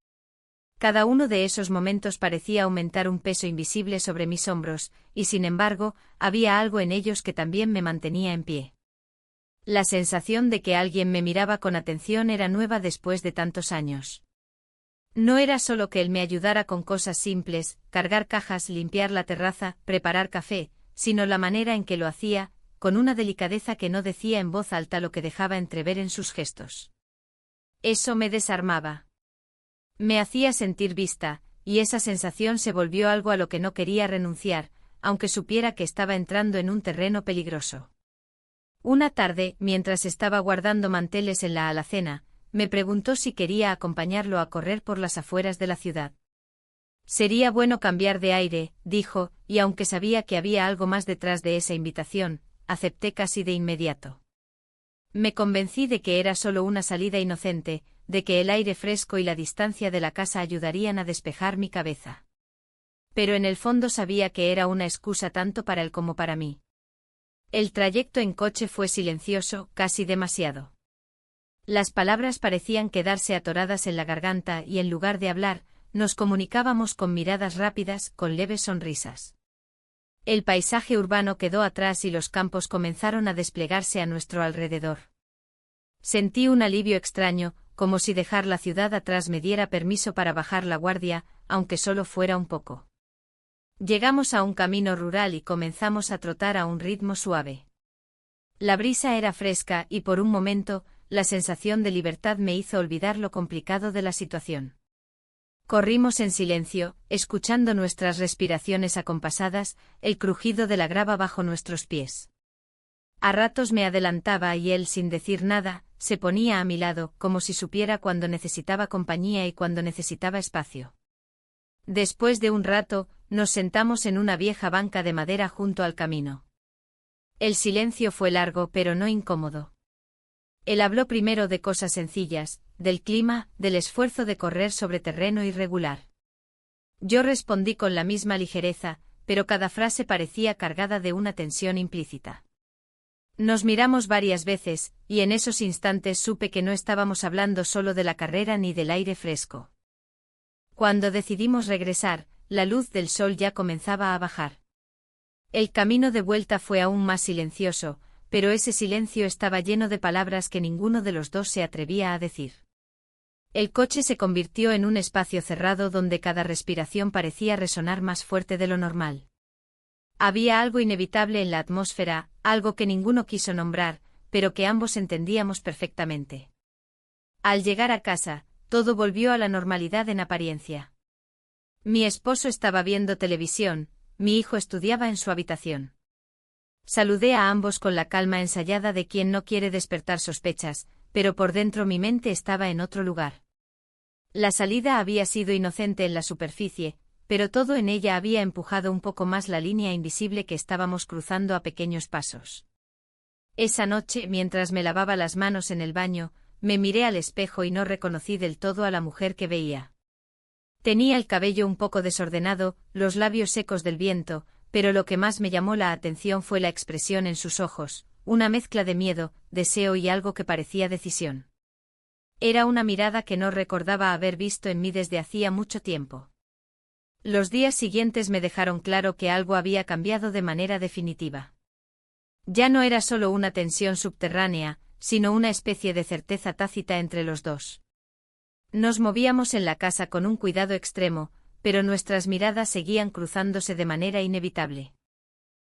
Cada uno de esos momentos parecía aumentar un peso invisible sobre mis hombros, y sin embargo, había algo en ellos que también me mantenía en pie. La sensación de que alguien me miraba con atención era nueva después de tantos años. No era solo que él me ayudara con cosas simples, cargar cajas, limpiar la terraza, preparar café, sino la manera en que lo hacía, con una delicadeza que no decía en voz alta lo que dejaba entrever en sus gestos. Eso me desarmaba. Me hacía sentir vista, y esa sensación se volvió algo a lo que no quería renunciar, aunque supiera que estaba entrando en un terreno peligroso. Una tarde, mientras estaba guardando manteles en la alacena, me preguntó si quería acompañarlo a correr por las afueras de la ciudad. Sería bueno cambiar de aire, dijo, y aunque sabía que había algo más detrás de esa invitación, acepté casi de inmediato. Me convencí de que era solo una salida inocente, de que el aire fresco y la distancia de la casa ayudarían a despejar mi cabeza. Pero en el fondo sabía que era una excusa tanto para él como para mí. El trayecto en coche fue silencioso, casi demasiado. Las palabras parecían quedarse atoradas en la garganta y en lugar de hablar, nos comunicábamos con miradas rápidas, con leves sonrisas. El paisaje urbano quedó atrás y los campos comenzaron a desplegarse a nuestro alrededor. Sentí un alivio extraño, como si dejar la ciudad atrás me diera permiso para bajar la guardia, aunque solo fuera un poco. Llegamos a un camino rural y comenzamos a trotar a un ritmo suave. La brisa era fresca y por un momento, la sensación de libertad me hizo olvidar lo complicado de la situación. Corrimos en silencio, escuchando nuestras respiraciones acompasadas, el crujido de la grava bajo nuestros pies. A ratos me adelantaba y él, sin decir nada, se ponía a mi lado, como si supiera cuándo necesitaba compañía y cuándo necesitaba espacio. Después de un rato, nos sentamos en una vieja banca de madera junto al camino. El silencio fue largo pero no incómodo. Él habló primero de cosas sencillas, del clima, del esfuerzo de correr sobre terreno irregular. Yo respondí con la misma ligereza, pero cada frase parecía cargada de una tensión implícita. Nos miramos varias veces, y en esos instantes supe que no estábamos hablando solo de la carrera ni del aire fresco. Cuando decidimos regresar, la luz del sol ya comenzaba a bajar. El camino de vuelta fue aún más silencioso, pero ese silencio estaba lleno de palabras que ninguno de los dos se atrevía a decir. El coche se convirtió en un espacio cerrado donde cada respiración parecía resonar más fuerte de lo normal. Había algo inevitable en la atmósfera, algo que ninguno quiso nombrar, pero que ambos entendíamos perfectamente. Al llegar a casa, todo volvió a la normalidad en apariencia. Mi esposo estaba viendo televisión, mi hijo estudiaba en su habitación. Saludé a ambos con la calma ensayada de quien no quiere despertar sospechas, pero por dentro mi mente estaba en otro lugar. La salida había sido inocente en la superficie, pero todo en ella había empujado un poco más la línea invisible que estábamos cruzando a pequeños pasos. Esa noche, mientras me lavaba las manos en el baño, me miré al espejo y no reconocí del todo a la mujer que veía. Tenía el cabello un poco desordenado, los labios secos del viento, pero lo que más me llamó la atención fue la expresión en sus ojos, una mezcla de miedo, deseo y algo que parecía decisión. Era una mirada que no recordaba haber visto en mí desde hacía mucho tiempo. Los días siguientes me dejaron claro que algo había cambiado de manera definitiva. Ya no era solo una tensión subterránea, sino una especie de certeza tácita entre los dos. Nos movíamos en la casa con un cuidado extremo, pero nuestras miradas seguían cruzándose de manera inevitable.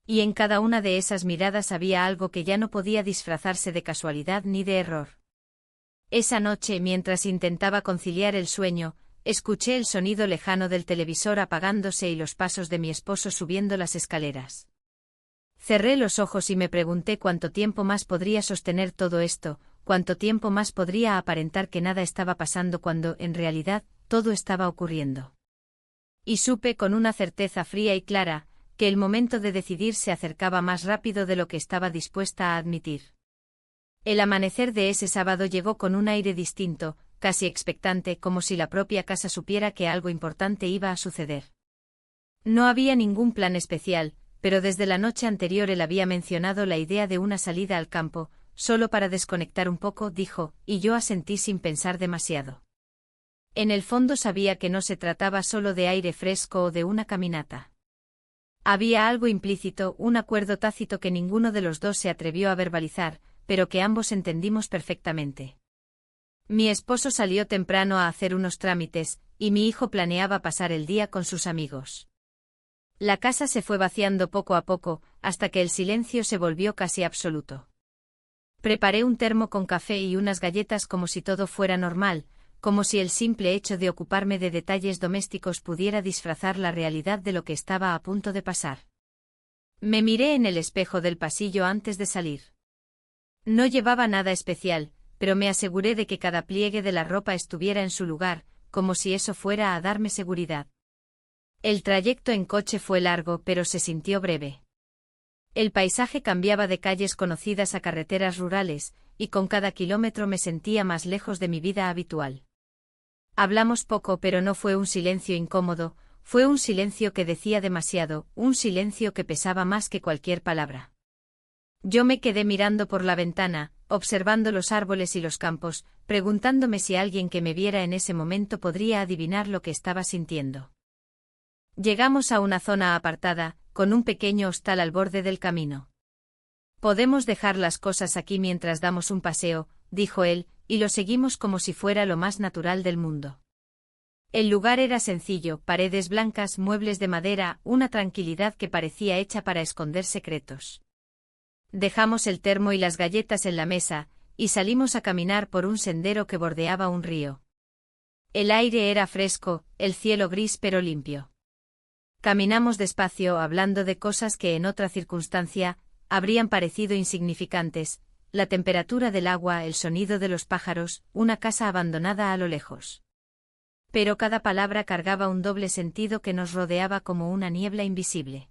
Y en cada una de esas miradas había algo que ya no podía disfrazarse de casualidad ni de error. Esa noche, mientras intentaba conciliar el sueño, escuché el sonido lejano del televisor apagándose y los pasos de mi esposo subiendo las escaleras. Cerré los ojos y me pregunté cuánto tiempo más podría sostener todo esto, cuánto tiempo más podría aparentar que nada estaba pasando cuando, en realidad, todo estaba ocurriendo. Y supe con una certeza fría y clara, que el momento de decidir se acercaba más rápido de lo que estaba dispuesta a admitir. El amanecer de ese sábado llegó con un aire distinto, casi expectante, como si la propia casa supiera que algo importante iba a suceder. No había ningún plan especial, pero desde la noche anterior él había mencionado la idea de una salida al campo, solo para desconectar un poco, dijo, y yo asentí sin pensar demasiado. En el fondo sabía que no se trataba solo de aire fresco o de una caminata. Había algo implícito, un acuerdo tácito que ninguno de los dos se atrevió a verbalizar, pero que ambos entendimos perfectamente. Mi esposo salió temprano a hacer unos trámites, y mi hijo planeaba pasar el día con sus amigos. La casa se fue vaciando poco a poco, hasta que el silencio se volvió casi absoluto. Preparé un termo con café y unas galletas como si todo fuera normal, como si el simple hecho de ocuparme de detalles domésticos pudiera disfrazar la realidad de lo que estaba a punto de pasar. Me miré en el espejo del pasillo antes de salir. No llevaba nada especial, pero me aseguré de que cada pliegue de la ropa estuviera en su lugar, como si eso fuera a darme seguridad. El trayecto en coche fue largo, pero se sintió breve. El paisaje cambiaba de calles conocidas a carreteras rurales, y con cada kilómetro me sentía más lejos de mi vida habitual. Hablamos poco, pero no fue un silencio incómodo, fue un silencio que decía demasiado, un silencio que pesaba más que cualquier palabra. Yo me quedé mirando por la ventana, observando los árboles y los campos, preguntándome si alguien que me viera en ese momento podría adivinar lo que estaba sintiendo. Llegamos a una zona apartada, con un pequeño hostal al borde del camino. «Podemos dejar las cosas aquí mientras damos un paseo», dijo él, y lo seguimos como si fuera lo más natural del mundo. El lugar era sencillo, paredes blancas, muebles de madera, una tranquilidad que parecía hecha para esconder secretos. Dejamos el termo y las galletas en la mesa, y salimos a caminar por un sendero que bordeaba un río. El aire era fresco, el cielo gris pero limpio. Caminamos despacio hablando de cosas que en otra circunstancia habrían parecido insignificantes, la temperatura del agua, el sonido de los pájaros, una casa abandonada a lo lejos. Pero cada palabra cargaba un doble sentido que nos rodeaba como una niebla invisible.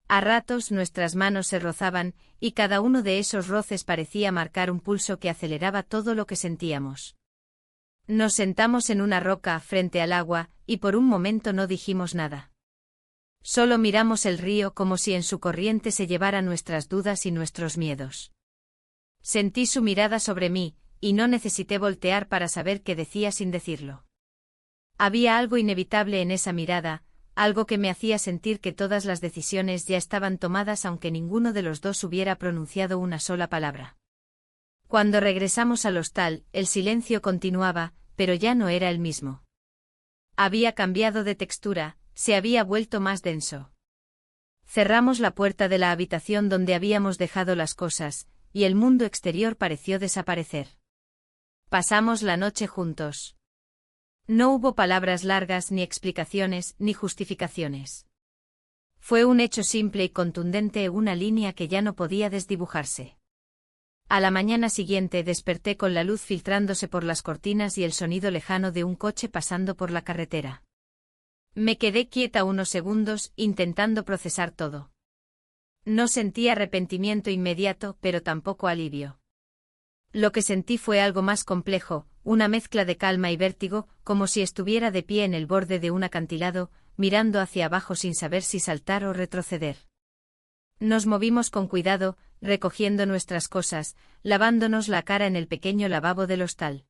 A ratos nuestras manos se rozaban, y cada uno de esos roces parecía marcar un pulso que aceleraba todo lo que sentíamos. Nos sentamos en una roca frente al agua, y por un momento no dijimos nada. Solo miramos el río como si en su corriente se llevara nuestras dudas y nuestros miedos. Sentí su mirada sobre mí, y no necesité voltear para saber qué decía sin decirlo. Había algo inevitable en esa mirada, algo que me hacía sentir que todas las decisiones ya estaban tomadas aunque ninguno de los dos hubiera pronunciado una sola palabra. Cuando regresamos al hostal, el silencio continuaba, pero ya no era el mismo. Había cambiado de textura, se había vuelto más denso. Cerramos la puerta de la habitación donde habíamos dejado las cosas, y el mundo exterior pareció desaparecer. Pasamos la noche juntos. No hubo palabras largas, ni explicaciones, ni justificaciones. Fue un hecho simple y contundente, una línea que ya no podía desdibujarse. A la mañana siguiente desperté con la luz filtrándose por las cortinas y el sonido lejano de un coche pasando por la carretera. Me quedé quieta unos segundos, intentando procesar todo. No sentí arrepentimiento inmediato, pero tampoco alivio. Lo que sentí fue algo más complejo, una mezcla de calma y vértigo, como si estuviera de pie en el borde de un acantilado, mirando hacia abajo sin saber si saltar o retroceder. Nos movimos con cuidado, recogiendo nuestras cosas, lavándonos la cara en el pequeño lavabo del hostal.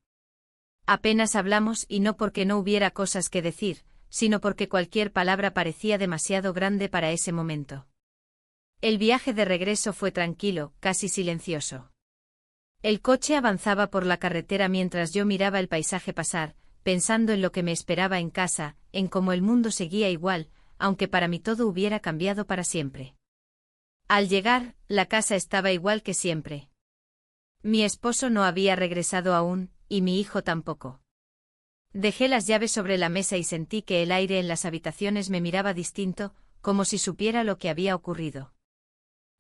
Apenas hablamos, y no porque no hubiera cosas que decir, sino porque cualquier palabra parecía demasiado grande para ese momento. El viaje de regreso fue tranquilo, casi silencioso. El coche avanzaba por la carretera mientras yo miraba el paisaje pasar, pensando en lo que me esperaba en casa, en cómo el mundo seguía igual, aunque para mí todo hubiera cambiado para siempre. Al llegar, la casa estaba igual que siempre. Mi esposo no había regresado aún, y mi hijo tampoco. Dejé las llaves sobre la mesa y sentí que el aire en las habitaciones me miraba distinto, como si supiera lo que había ocurrido.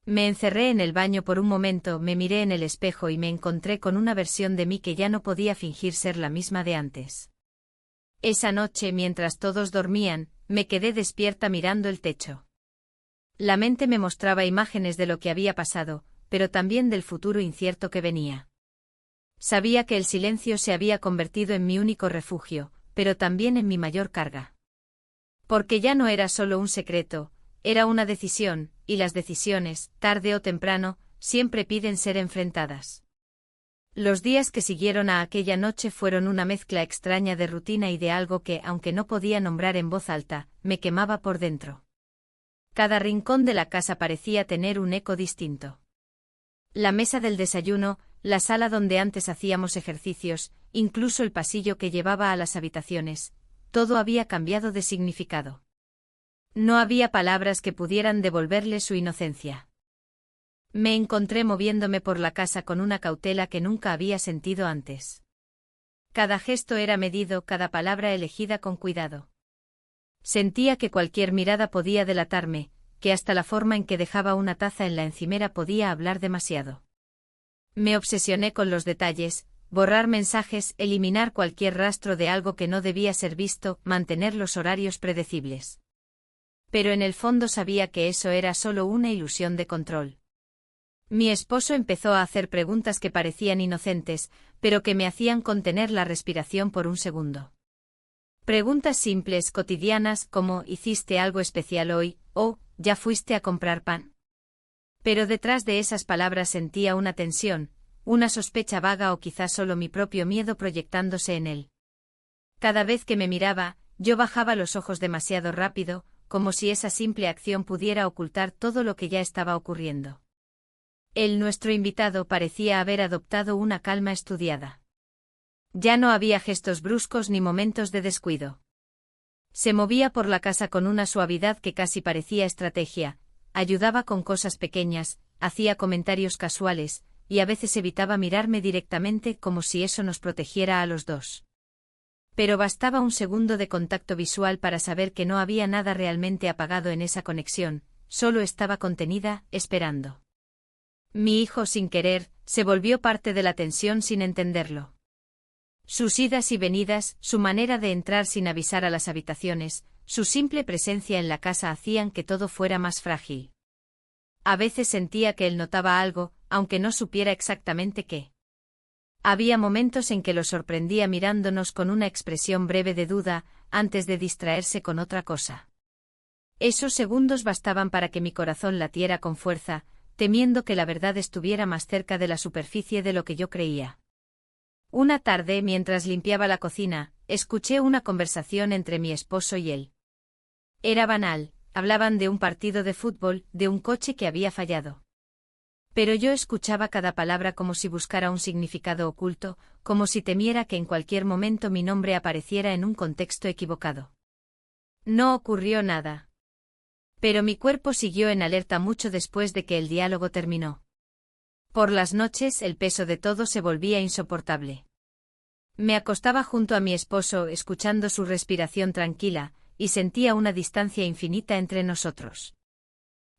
Me encerré en el baño por un momento, me miré en el espejo y me encontré con una versión de mí que ya no podía fingir ser la misma de antes. Esa noche, mientras todos dormían, me quedé despierta mirando el techo. La mente me mostraba imágenes de lo que había pasado, pero también del futuro incierto que venía. Sabía que el silencio se había convertido en mi único refugio, pero también en mi mayor carga. Porque ya no era solo un secreto, era una decisión, y las decisiones, tarde o temprano, siempre piden ser enfrentadas. Los días que siguieron a aquella noche fueron una mezcla extraña de rutina y de algo que, aunque no podía nombrar en voz alta, me quemaba por dentro. Cada rincón de la casa parecía tener un eco distinto. La mesa del desayuno, la sala donde antes hacíamos ejercicios, incluso el pasillo que llevaba a las habitaciones, todo había cambiado de significado. No había palabras que pudieran devolverle su inocencia. Me encontré moviéndome por la casa con una cautela que nunca había sentido antes. Cada gesto era medido, cada palabra elegida con cuidado. Sentía que cualquier mirada podía delatarme, que hasta la forma en que dejaba una taza en la encimera podía hablar demasiado. Me obsesioné con los detalles, borrar mensajes, eliminar cualquier rastro de algo que no debía ser visto, mantener los horarios predecibles. Pero en el fondo sabía que eso era solo una ilusión de control. Mi esposo empezó a hacer preguntas que parecían inocentes, pero que me hacían contener la respiración por un segundo. Preguntas simples, cotidianas, como ¿hiciste algo especial hoy? O ¿ya fuiste a comprar pan? Pero detrás de esas palabras sentía una tensión, una sospecha vaga o quizás solo mi propio miedo proyectándose en él. Cada vez que me miraba, yo bajaba los ojos demasiado rápido, como si esa simple acción pudiera ocultar todo lo que ya estaba ocurriendo. Nuestro invitado, parecía haber adoptado una calma estudiada. Ya no había gestos bruscos ni momentos de descuido. Se movía por la casa con una suavidad que casi parecía estrategia, ayudaba con cosas pequeñas, hacía comentarios casuales, y a veces evitaba mirarme directamente como si eso nos protegiera a los dos. Pero bastaba un segundo de contacto visual para saber que no había nada realmente apagado en esa conexión, solo estaba contenida, esperando. Mi hijo, sin querer, se volvió parte de la tensión sin entenderlo. Sus idas y venidas, su manera de entrar sin avisar a las habitaciones, su simple presencia en la casa hacían que todo fuera más frágil. A veces sentía que él notaba algo, aunque no supiera exactamente qué. Había momentos en que lo sorprendía mirándonos con una expresión breve de duda, antes de distraerse con otra cosa. Esos segundos bastaban para que mi corazón latiera con fuerza, temiendo que la verdad estuviera más cerca de la superficie de lo que yo creía. Una tarde, mientras limpiaba la cocina, escuché una conversación entre mi esposo y él. Era banal, hablaban de un partido de fútbol, de un coche que había fallado. Pero yo escuchaba cada palabra como si buscara un significado oculto, como si temiera que en cualquier momento mi nombre apareciera en un contexto equivocado. No ocurrió nada. Pero mi cuerpo siguió en alerta mucho después de que el diálogo terminó. Por las noches el peso de todo se volvía insoportable. Me acostaba junto a mi esposo escuchando su respiración tranquila, y sentía una distancia infinita entre nosotros.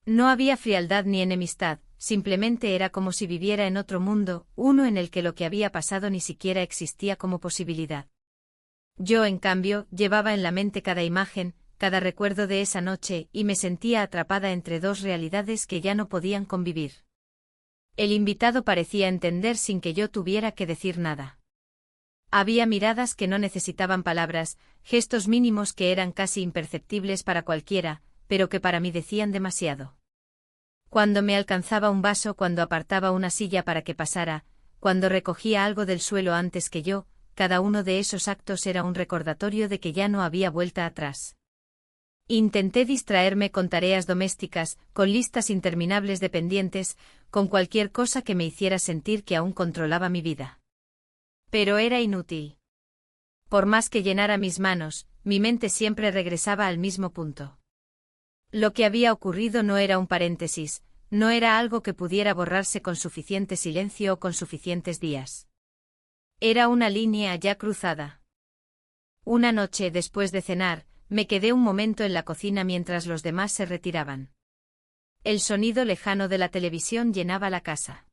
No había frialdad ni enemistad, simplemente era como si viviera en otro mundo, uno en el que lo que había pasado ni siquiera existía como posibilidad. Yo, en cambio, llevaba en la mente cada imagen, cada recuerdo de esa noche, y me sentía atrapada entre dos realidades que ya no podían convivir. El invitado parecía entender sin que yo tuviera que decir nada. Había miradas que no necesitaban palabras, gestos mínimos que eran casi imperceptibles para cualquiera, pero que para mí decían demasiado. Cuando me alcanzaba un vaso, cuando apartaba una silla para que pasara, cuando recogía algo del suelo antes que yo, cada uno de esos actos era un recordatorio de que ya no había vuelta atrás. Intenté distraerme con tareas domésticas, con listas interminables de pendientes, con cualquier cosa que me hiciera sentir que aún controlaba mi vida. Pero era inútil. Por más que llenara mis manos, mi mente siempre regresaba al mismo punto. Lo que había ocurrido no era un paréntesis, no era algo que pudiera borrarse con suficiente silencio o con suficientes días. Era una línea ya cruzada. Una noche, después de cenar, me quedé un momento en la cocina mientras los demás se retiraban. El sonido lejano de la televisión llenaba la casa.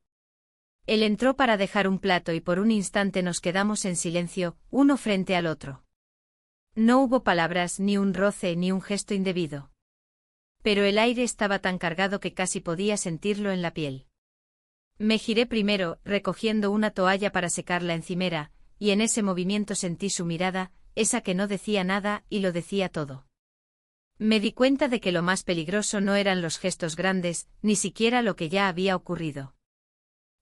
Él entró para dejar un plato y por un instante nos quedamos en silencio, uno frente al otro. No hubo palabras, ni un roce, ni un gesto indebido. Pero el aire estaba tan cargado que casi podía sentirlo en la piel. Me giré primero, recogiendo una toalla para secar la encimera, y en ese movimiento sentí su mirada, esa que no decía nada y lo decía todo. Me di cuenta de que lo más peligroso no eran los gestos grandes, ni siquiera lo que ya había ocurrido.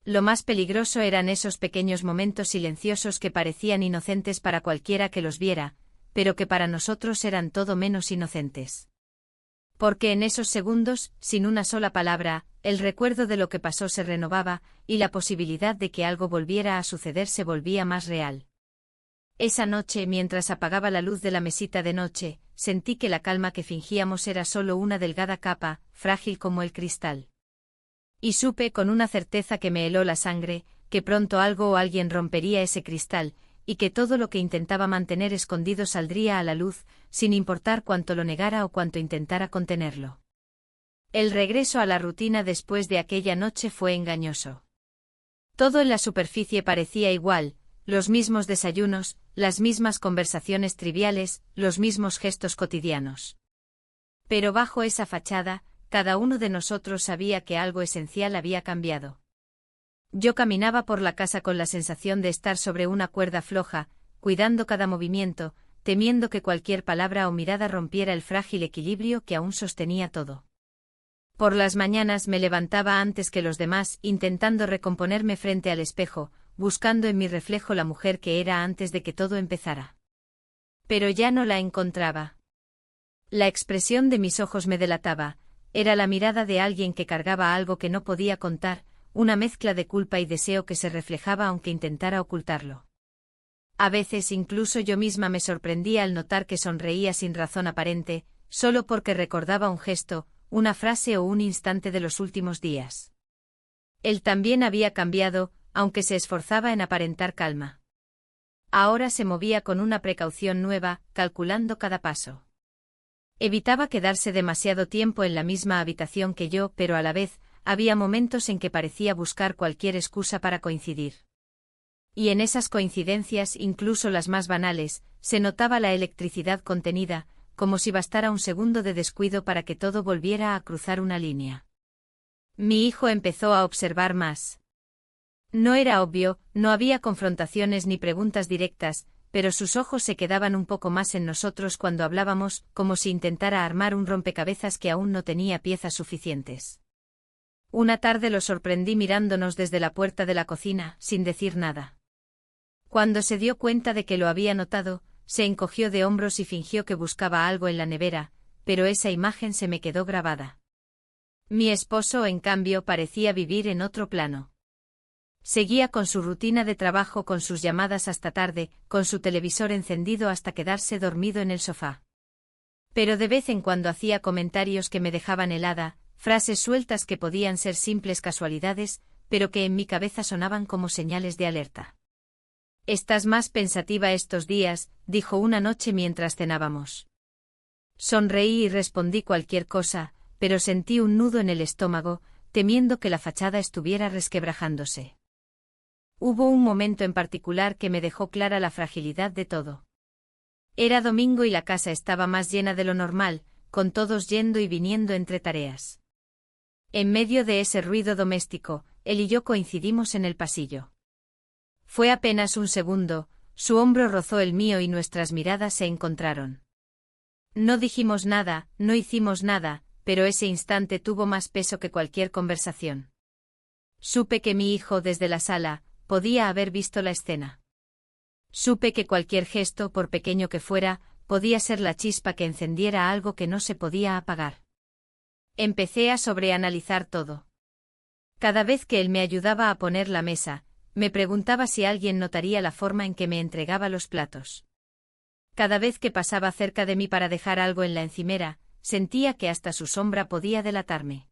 Lo más peligroso eran esos pequeños momentos silenciosos que parecían inocentes para cualquiera que los viera, pero que para nosotros eran todo menos inocentes. Porque en esos segundos, sin una sola palabra, el recuerdo de lo que pasó se renovaba, y la posibilidad de que algo volviera a suceder se volvía más real. Esa noche, mientras apagaba la luz de la mesita de noche, sentí que la calma que fingíamos era solo una delgada capa, frágil como el cristal. Y supe con una certeza que me heló la sangre, que pronto algo o alguien rompería ese cristal, y que todo lo que intentaba mantener escondido saldría a la luz, sin importar cuánto lo negara o cuánto intentara contenerlo. El regreso a la rutina después de aquella noche fue engañoso. Todo en la superficie parecía igual, los mismos desayunos, las mismas conversaciones triviales, los mismos gestos cotidianos. Pero bajo esa fachada, cada uno de nosotros sabía que algo esencial había cambiado. Yo caminaba por la casa con la sensación de estar sobre una cuerda floja, cuidando cada movimiento, temiendo que cualquier palabra o mirada rompiera el frágil equilibrio que aún sostenía todo. Por las mañanas me levantaba antes que los demás, intentando recomponerme frente al espejo, buscando en mi reflejo la mujer que era antes de que todo empezara. Pero ya no la encontraba. La expresión de mis ojos me delataba, era la mirada de alguien que cargaba algo que no podía contar, una mezcla de culpa y deseo que se reflejaba aunque intentara ocultarlo. A veces incluso yo misma me sorprendía al notar que sonreía sin razón aparente, solo porque recordaba un gesto, una frase o un instante de los últimos días. Él también había cambiado, aunque se esforzaba en aparentar calma. Ahora se movía con una precaución nueva, calculando cada paso. Evitaba quedarse demasiado tiempo en la misma habitación que yo, pero a la vez, había momentos en que parecía buscar cualquier excusa para coincidir. Y en esas coincidencias, incluso las más banales, se notaba la electricidad contenida, como si bastara un segundo de descuido para que todo volviera a cruzar una línea. Mi hijo empezó a observar más. No era obvio, no había confrontaciones ni preguntas directas, pero sus ojos se quedaban un poco más en nosotros cuando hablábamos, como si intentara armar un rompecabezas que aún no tenía piezas suficientes. Una tarde lo sorprendí mirándonos desde la puerta de la cocina, sin decir nada. Cuando se dio cuenta de que lo había notado, se encogió de hombros y fingió que buscaba algo en la nevera, pero esa imagen se me quedó grabada. Mi esposo, en cambio, parecía vivir en otro plano. Seguía con su rutina de trabajo, con sus llamadas hasta tarde, con su televisor encendido hasta quedarse dormido en el sofá. Pero de vez en cuando hacía comentarios que me dejaban helada, frases sueltas que podían ser simples casualidades, pero que en mi cabeza sonaban como señales de alerta. «Estás más pensativa estos días», dijo una noche mientras cenábamos. Sonreí y respondí cualquier cosa, pero sentí un nudo en el estómago, temiendo que la fachada estuviera resquebrajándose. Hubo un momento en particular que me dejó clara la fragilidad de todo. Era domingo y la casa estaba más llena de lo normal, con todos yendo y viniendo entre tareas. En medio de ese ruido doméstico, él y yo coincidimos en el pasillo. Fue apenas un segundo, su hombro rozó el mío y nuestras miradas se encontraron. No dijimos nada, no hicimos nada, pero ese instante tuvo más peso que cualquier conversación. Supe que mi hijo desde la sala podía haber visto la escena. Supe que cualquier gesto, por pequeño que fuera, podía ser la chispa que encendiera algo que no se podía apagar. Empecé a sobreanalizar todo. Cada vez que él me ayudaba a poner la mesa, me preguntaba si alguien notaría la forma en que me entregaba los platos. Cada vez que pasaba cerca de mí para dejar algo en la encimera, sentía que hasta su sombra podía delatarme.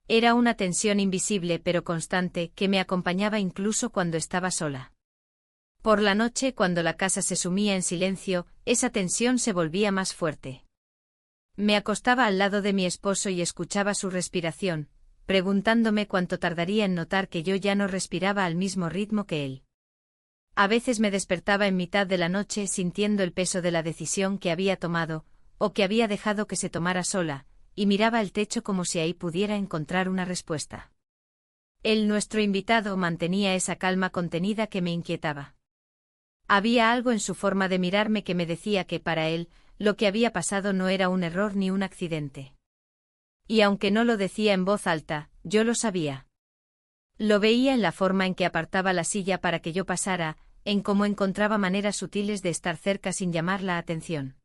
Era una tensión invisible pero constante que me acompañaba incluso cuando estaba sola. Por la noche, cuando la casa se sumía en silencio, esa tensión se volvía más fuerte. Me acostaba al lado de mi esposo y escuchaba su respiración, preguntándome cuánto tardaría en notar que yo ya no respiraba al mismo ritmo que él. A veces me despertaba en mitad de la noche sintiendo el peso de la decisión que había tomado, o que había dejado que se tomara sola, y miraba el techo como si ahí pudiera encontrar una respuesta. Él, nuestro invitado, mantenía esa calma contenida que me inquietaba. Había algo en su forma de mirarme que me decía que para él, lo que había pasado no era un error ni un accidente. Y aunque no lo decía en voz alta, yo lo sabía. Lo veía en la forma en que apartaba la silla para que yo pasara, en cómo encontraba maneras sutiles de estar cerca sin llamar la atención.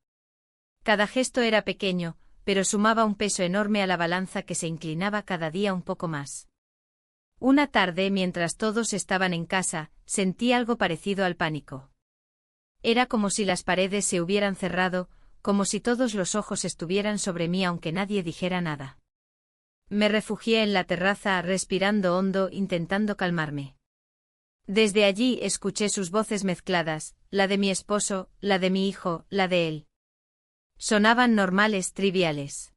Cada gesto era pequeño, pero sumaba un peso enorme a la balanza que se inclinaba cada día un poco más. Una tarde, mientras todos estaban en casa, sentí algo parecido al pánico. Era como si las paredes se hubieran cerrado, como si todos los ojos estuvieran sobre mí aunque nadie dijera nada. Me refugié en la terraza, respirando hondo, intentando calmarme. Desde allí escuché sus voces mezcladas, la de mi esposo, la de mi hijo, la de él. Sonaban normales, triviales.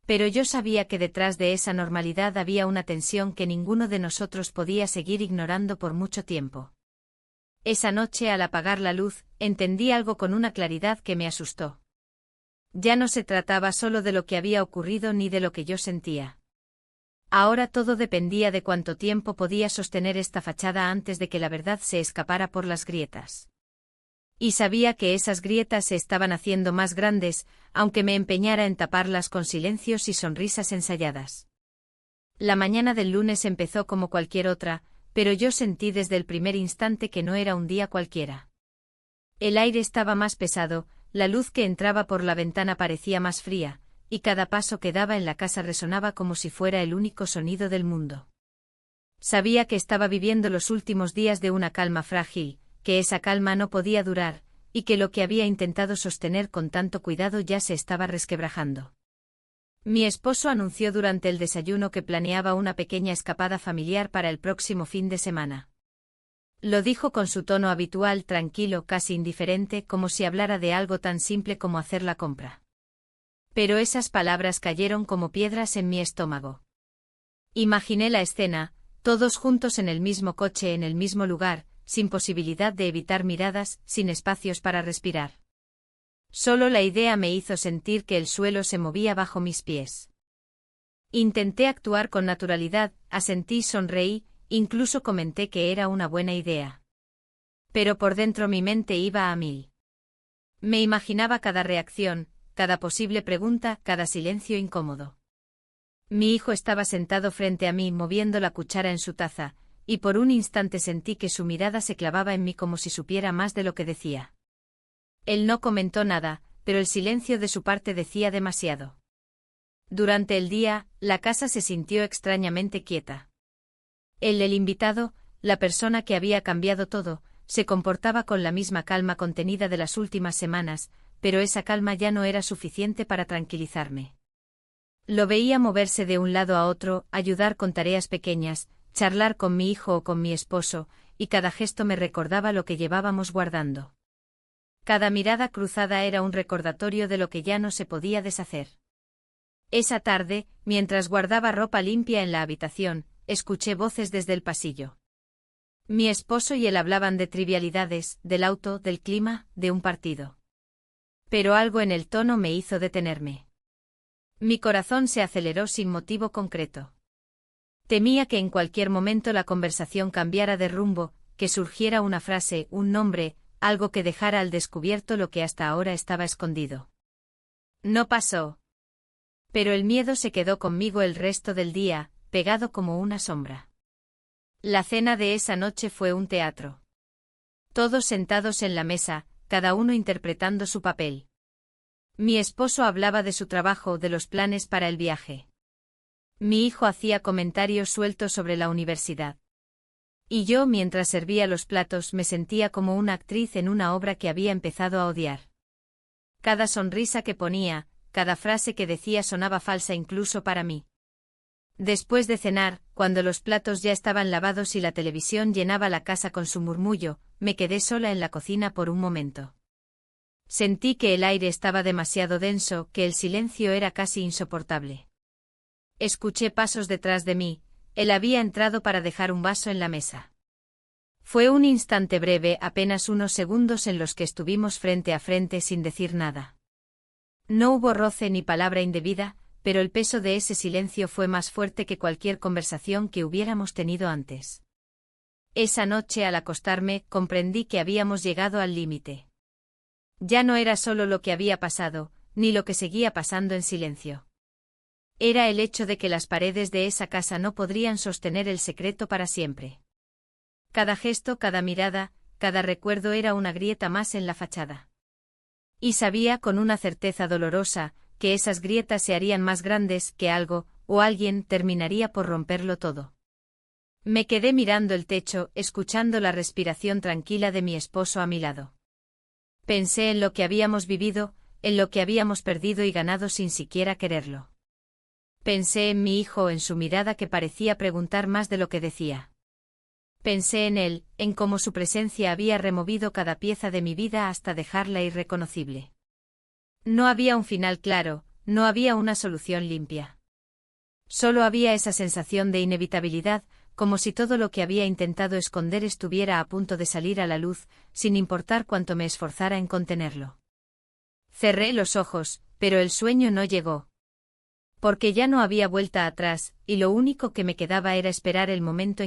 Pero yo sabía que detrás de esa normalidad había una tensión que ninguno de nosotros podía seguir ignorando por mucho tiempo. Esa noche, al apagar la luz, entendí algo con una claridad que me asustó. Ya no se trataba solo de lo que había ocurrido ni de lo que yo sentía. Ahora todo dependía de cuánto tiempo podía sostener esta fachada antes de que la verdad se escapara por las grietas. Y sabía que esas grietas se estaban haciendo más grandes, aunque me empeñara en taparlas con silencios y sonrisas ensayadas. La mañana del lunes empezó como cualquier otra, pero yo sentí desde el primer instante que no era un día cualquiera. El aire estaba más pesado, la luz que entraba por la ventana parecía más fría, y cada paso que daba en la casa resonaba como si fuera el único sonido del mundo. Sabía que estaba viviendo los últimos días de una calma frágil, que esa calma no podía durar, y que lo que había intentado sostener con tanto cuidado ya se estaba resquebrajando. Mi esposo anunció durante el desayuno que planeaba una pequeña escapada familiar para el próximo fin de semana. Lo dijo con su tono habitual, tranquilo, casi indiferente, como si hablara de algo tan simple como hacer la compra. Pero esas palabras cayeron como piedras en mi estómago. Imaginé la escena, todos juntos en el mismo coche, en el mismo lugar, sin posibilidad de evitar miradas, sin espacios para respirar. Solo la idea me hizo sentir que el suelo se movía bajo mis pies. Intenté actuar con naturalidad, asentí, sonreí, incluso comenté que era una buena idea. Pero por dentro mi mente iba a mil. Me imaginaba cada reacción, cada posible pregunta, cada silencio incómodo. Mi hijo estaba sentado frente a mí moviendo la cuchara en su taza, y por un instante sentí que su mirada se clavaba en mí como si supiera más de lo que decía. Él no comentó nada, pero el silencio de su parte decía demasiado. Durante el día, la casa se sintió extrañamente quieta. El invitado, la persona que había cambiado todo, se comportaba con la misma calma contenida de las últimas semanas, pero esa calma ya no era suficiente para tranquilizarme. Lo veía moverse de un lado a otro, ayudar con tareas pequeñas, charlar con mi hijo o con mi esposo, y cada gesto me recordaba lo que llevábamos guardando. Cada mirada cruzada era un recordatorio de lo que ya no se podía deshacer. Esa tarde, mientras guardaba ropa limpia en la habitación, escuché voces desde el pasillo. Mi esposo y él hablaban de trivialidades, del auto, del clima, de un partido. Pero algo en el tono me hizo detenerme. Mi corazón se aceleró sin motivo concreto. Temía que en cualquier momento la conversación cambiara de rumbo, que surgiera una frase, un nombre, algo que dejara al descubierto lo que hasta ahora estaba escondido. No pasó. Pero el miedo se quedó conmigo el resto del día, pegado como una sombra. La cena de esa noche fue un teatro. Todos sentados en la mesa, cada uno interpretando su papel. Mi esposo hablaba de su trabajo, de los planes para el viaje. Mi hijo hacía comentarios sueltos sobre la universidad. Y yo, mientras servía los platos, me sentía como una actriz en una obra que había empezado a odiar. Cada sonrisa que ponía, cada frase que decía sonaba falsa incluso para mí. Después de cenar, cuando los platos ya estaban lavados y la televisión llenaba la casa con su murmullo, me quedé sola en la cocina por un momento. Sentí que el aire estaba demasiado denso, que el silencio era casi insoportable. Escuché pasos detrás de mí. Él había entrado para dejar un vaso en la mesa. Fue un instante breve, apenas unos segundos en los que estuvimos frente a frente sin decir nada. No hubo roce ni palabra indebida, pero el peso de ese silencio fue más fuerte que cualquier conversación que hubiéramos tenido antes. Esa noche al acostarme comprendí que habíamos llegado al límite. Ya no era solo lo que había pasado, ni lo que seguía pasando en silencio. Era el hecho de que las paredes de esa casa no podrían sostener el secreto para siempre. Cada gesto, cada mirada, cada recuerdo era una grieta más en la fachada. Y sabía con una certeza dolorosa que esas grietas se harían más grandes, que algo, o alguien, terminaría por romperlo todo. Me quedé mirando el techo, escuchando la respiración tranquila de mi esposo a mi lado. Pensé en lo que habíamos vivido, en lo que habíamos perdido y ganado sin siquiera quererlo. Pensé en mi hijo, en su mirada que parecía preguntar más de lo que decía. Pensé en él, en cómo su presencia había removido cada pieza de mi vida hasta dejarla irreconocible. No había un final claro, no había una solución limpia. Solo había esa sensación de inevitabilidad, como si todo lo que había intentado esconder estuviera a punto de salir a la luz, sin importar cuánto me esforzara en contenerlo. Cerré los ojos, Pero el sueño no llegó. Porque ya no había vuelta atrás, y lo único que me quedaba era esperar el momento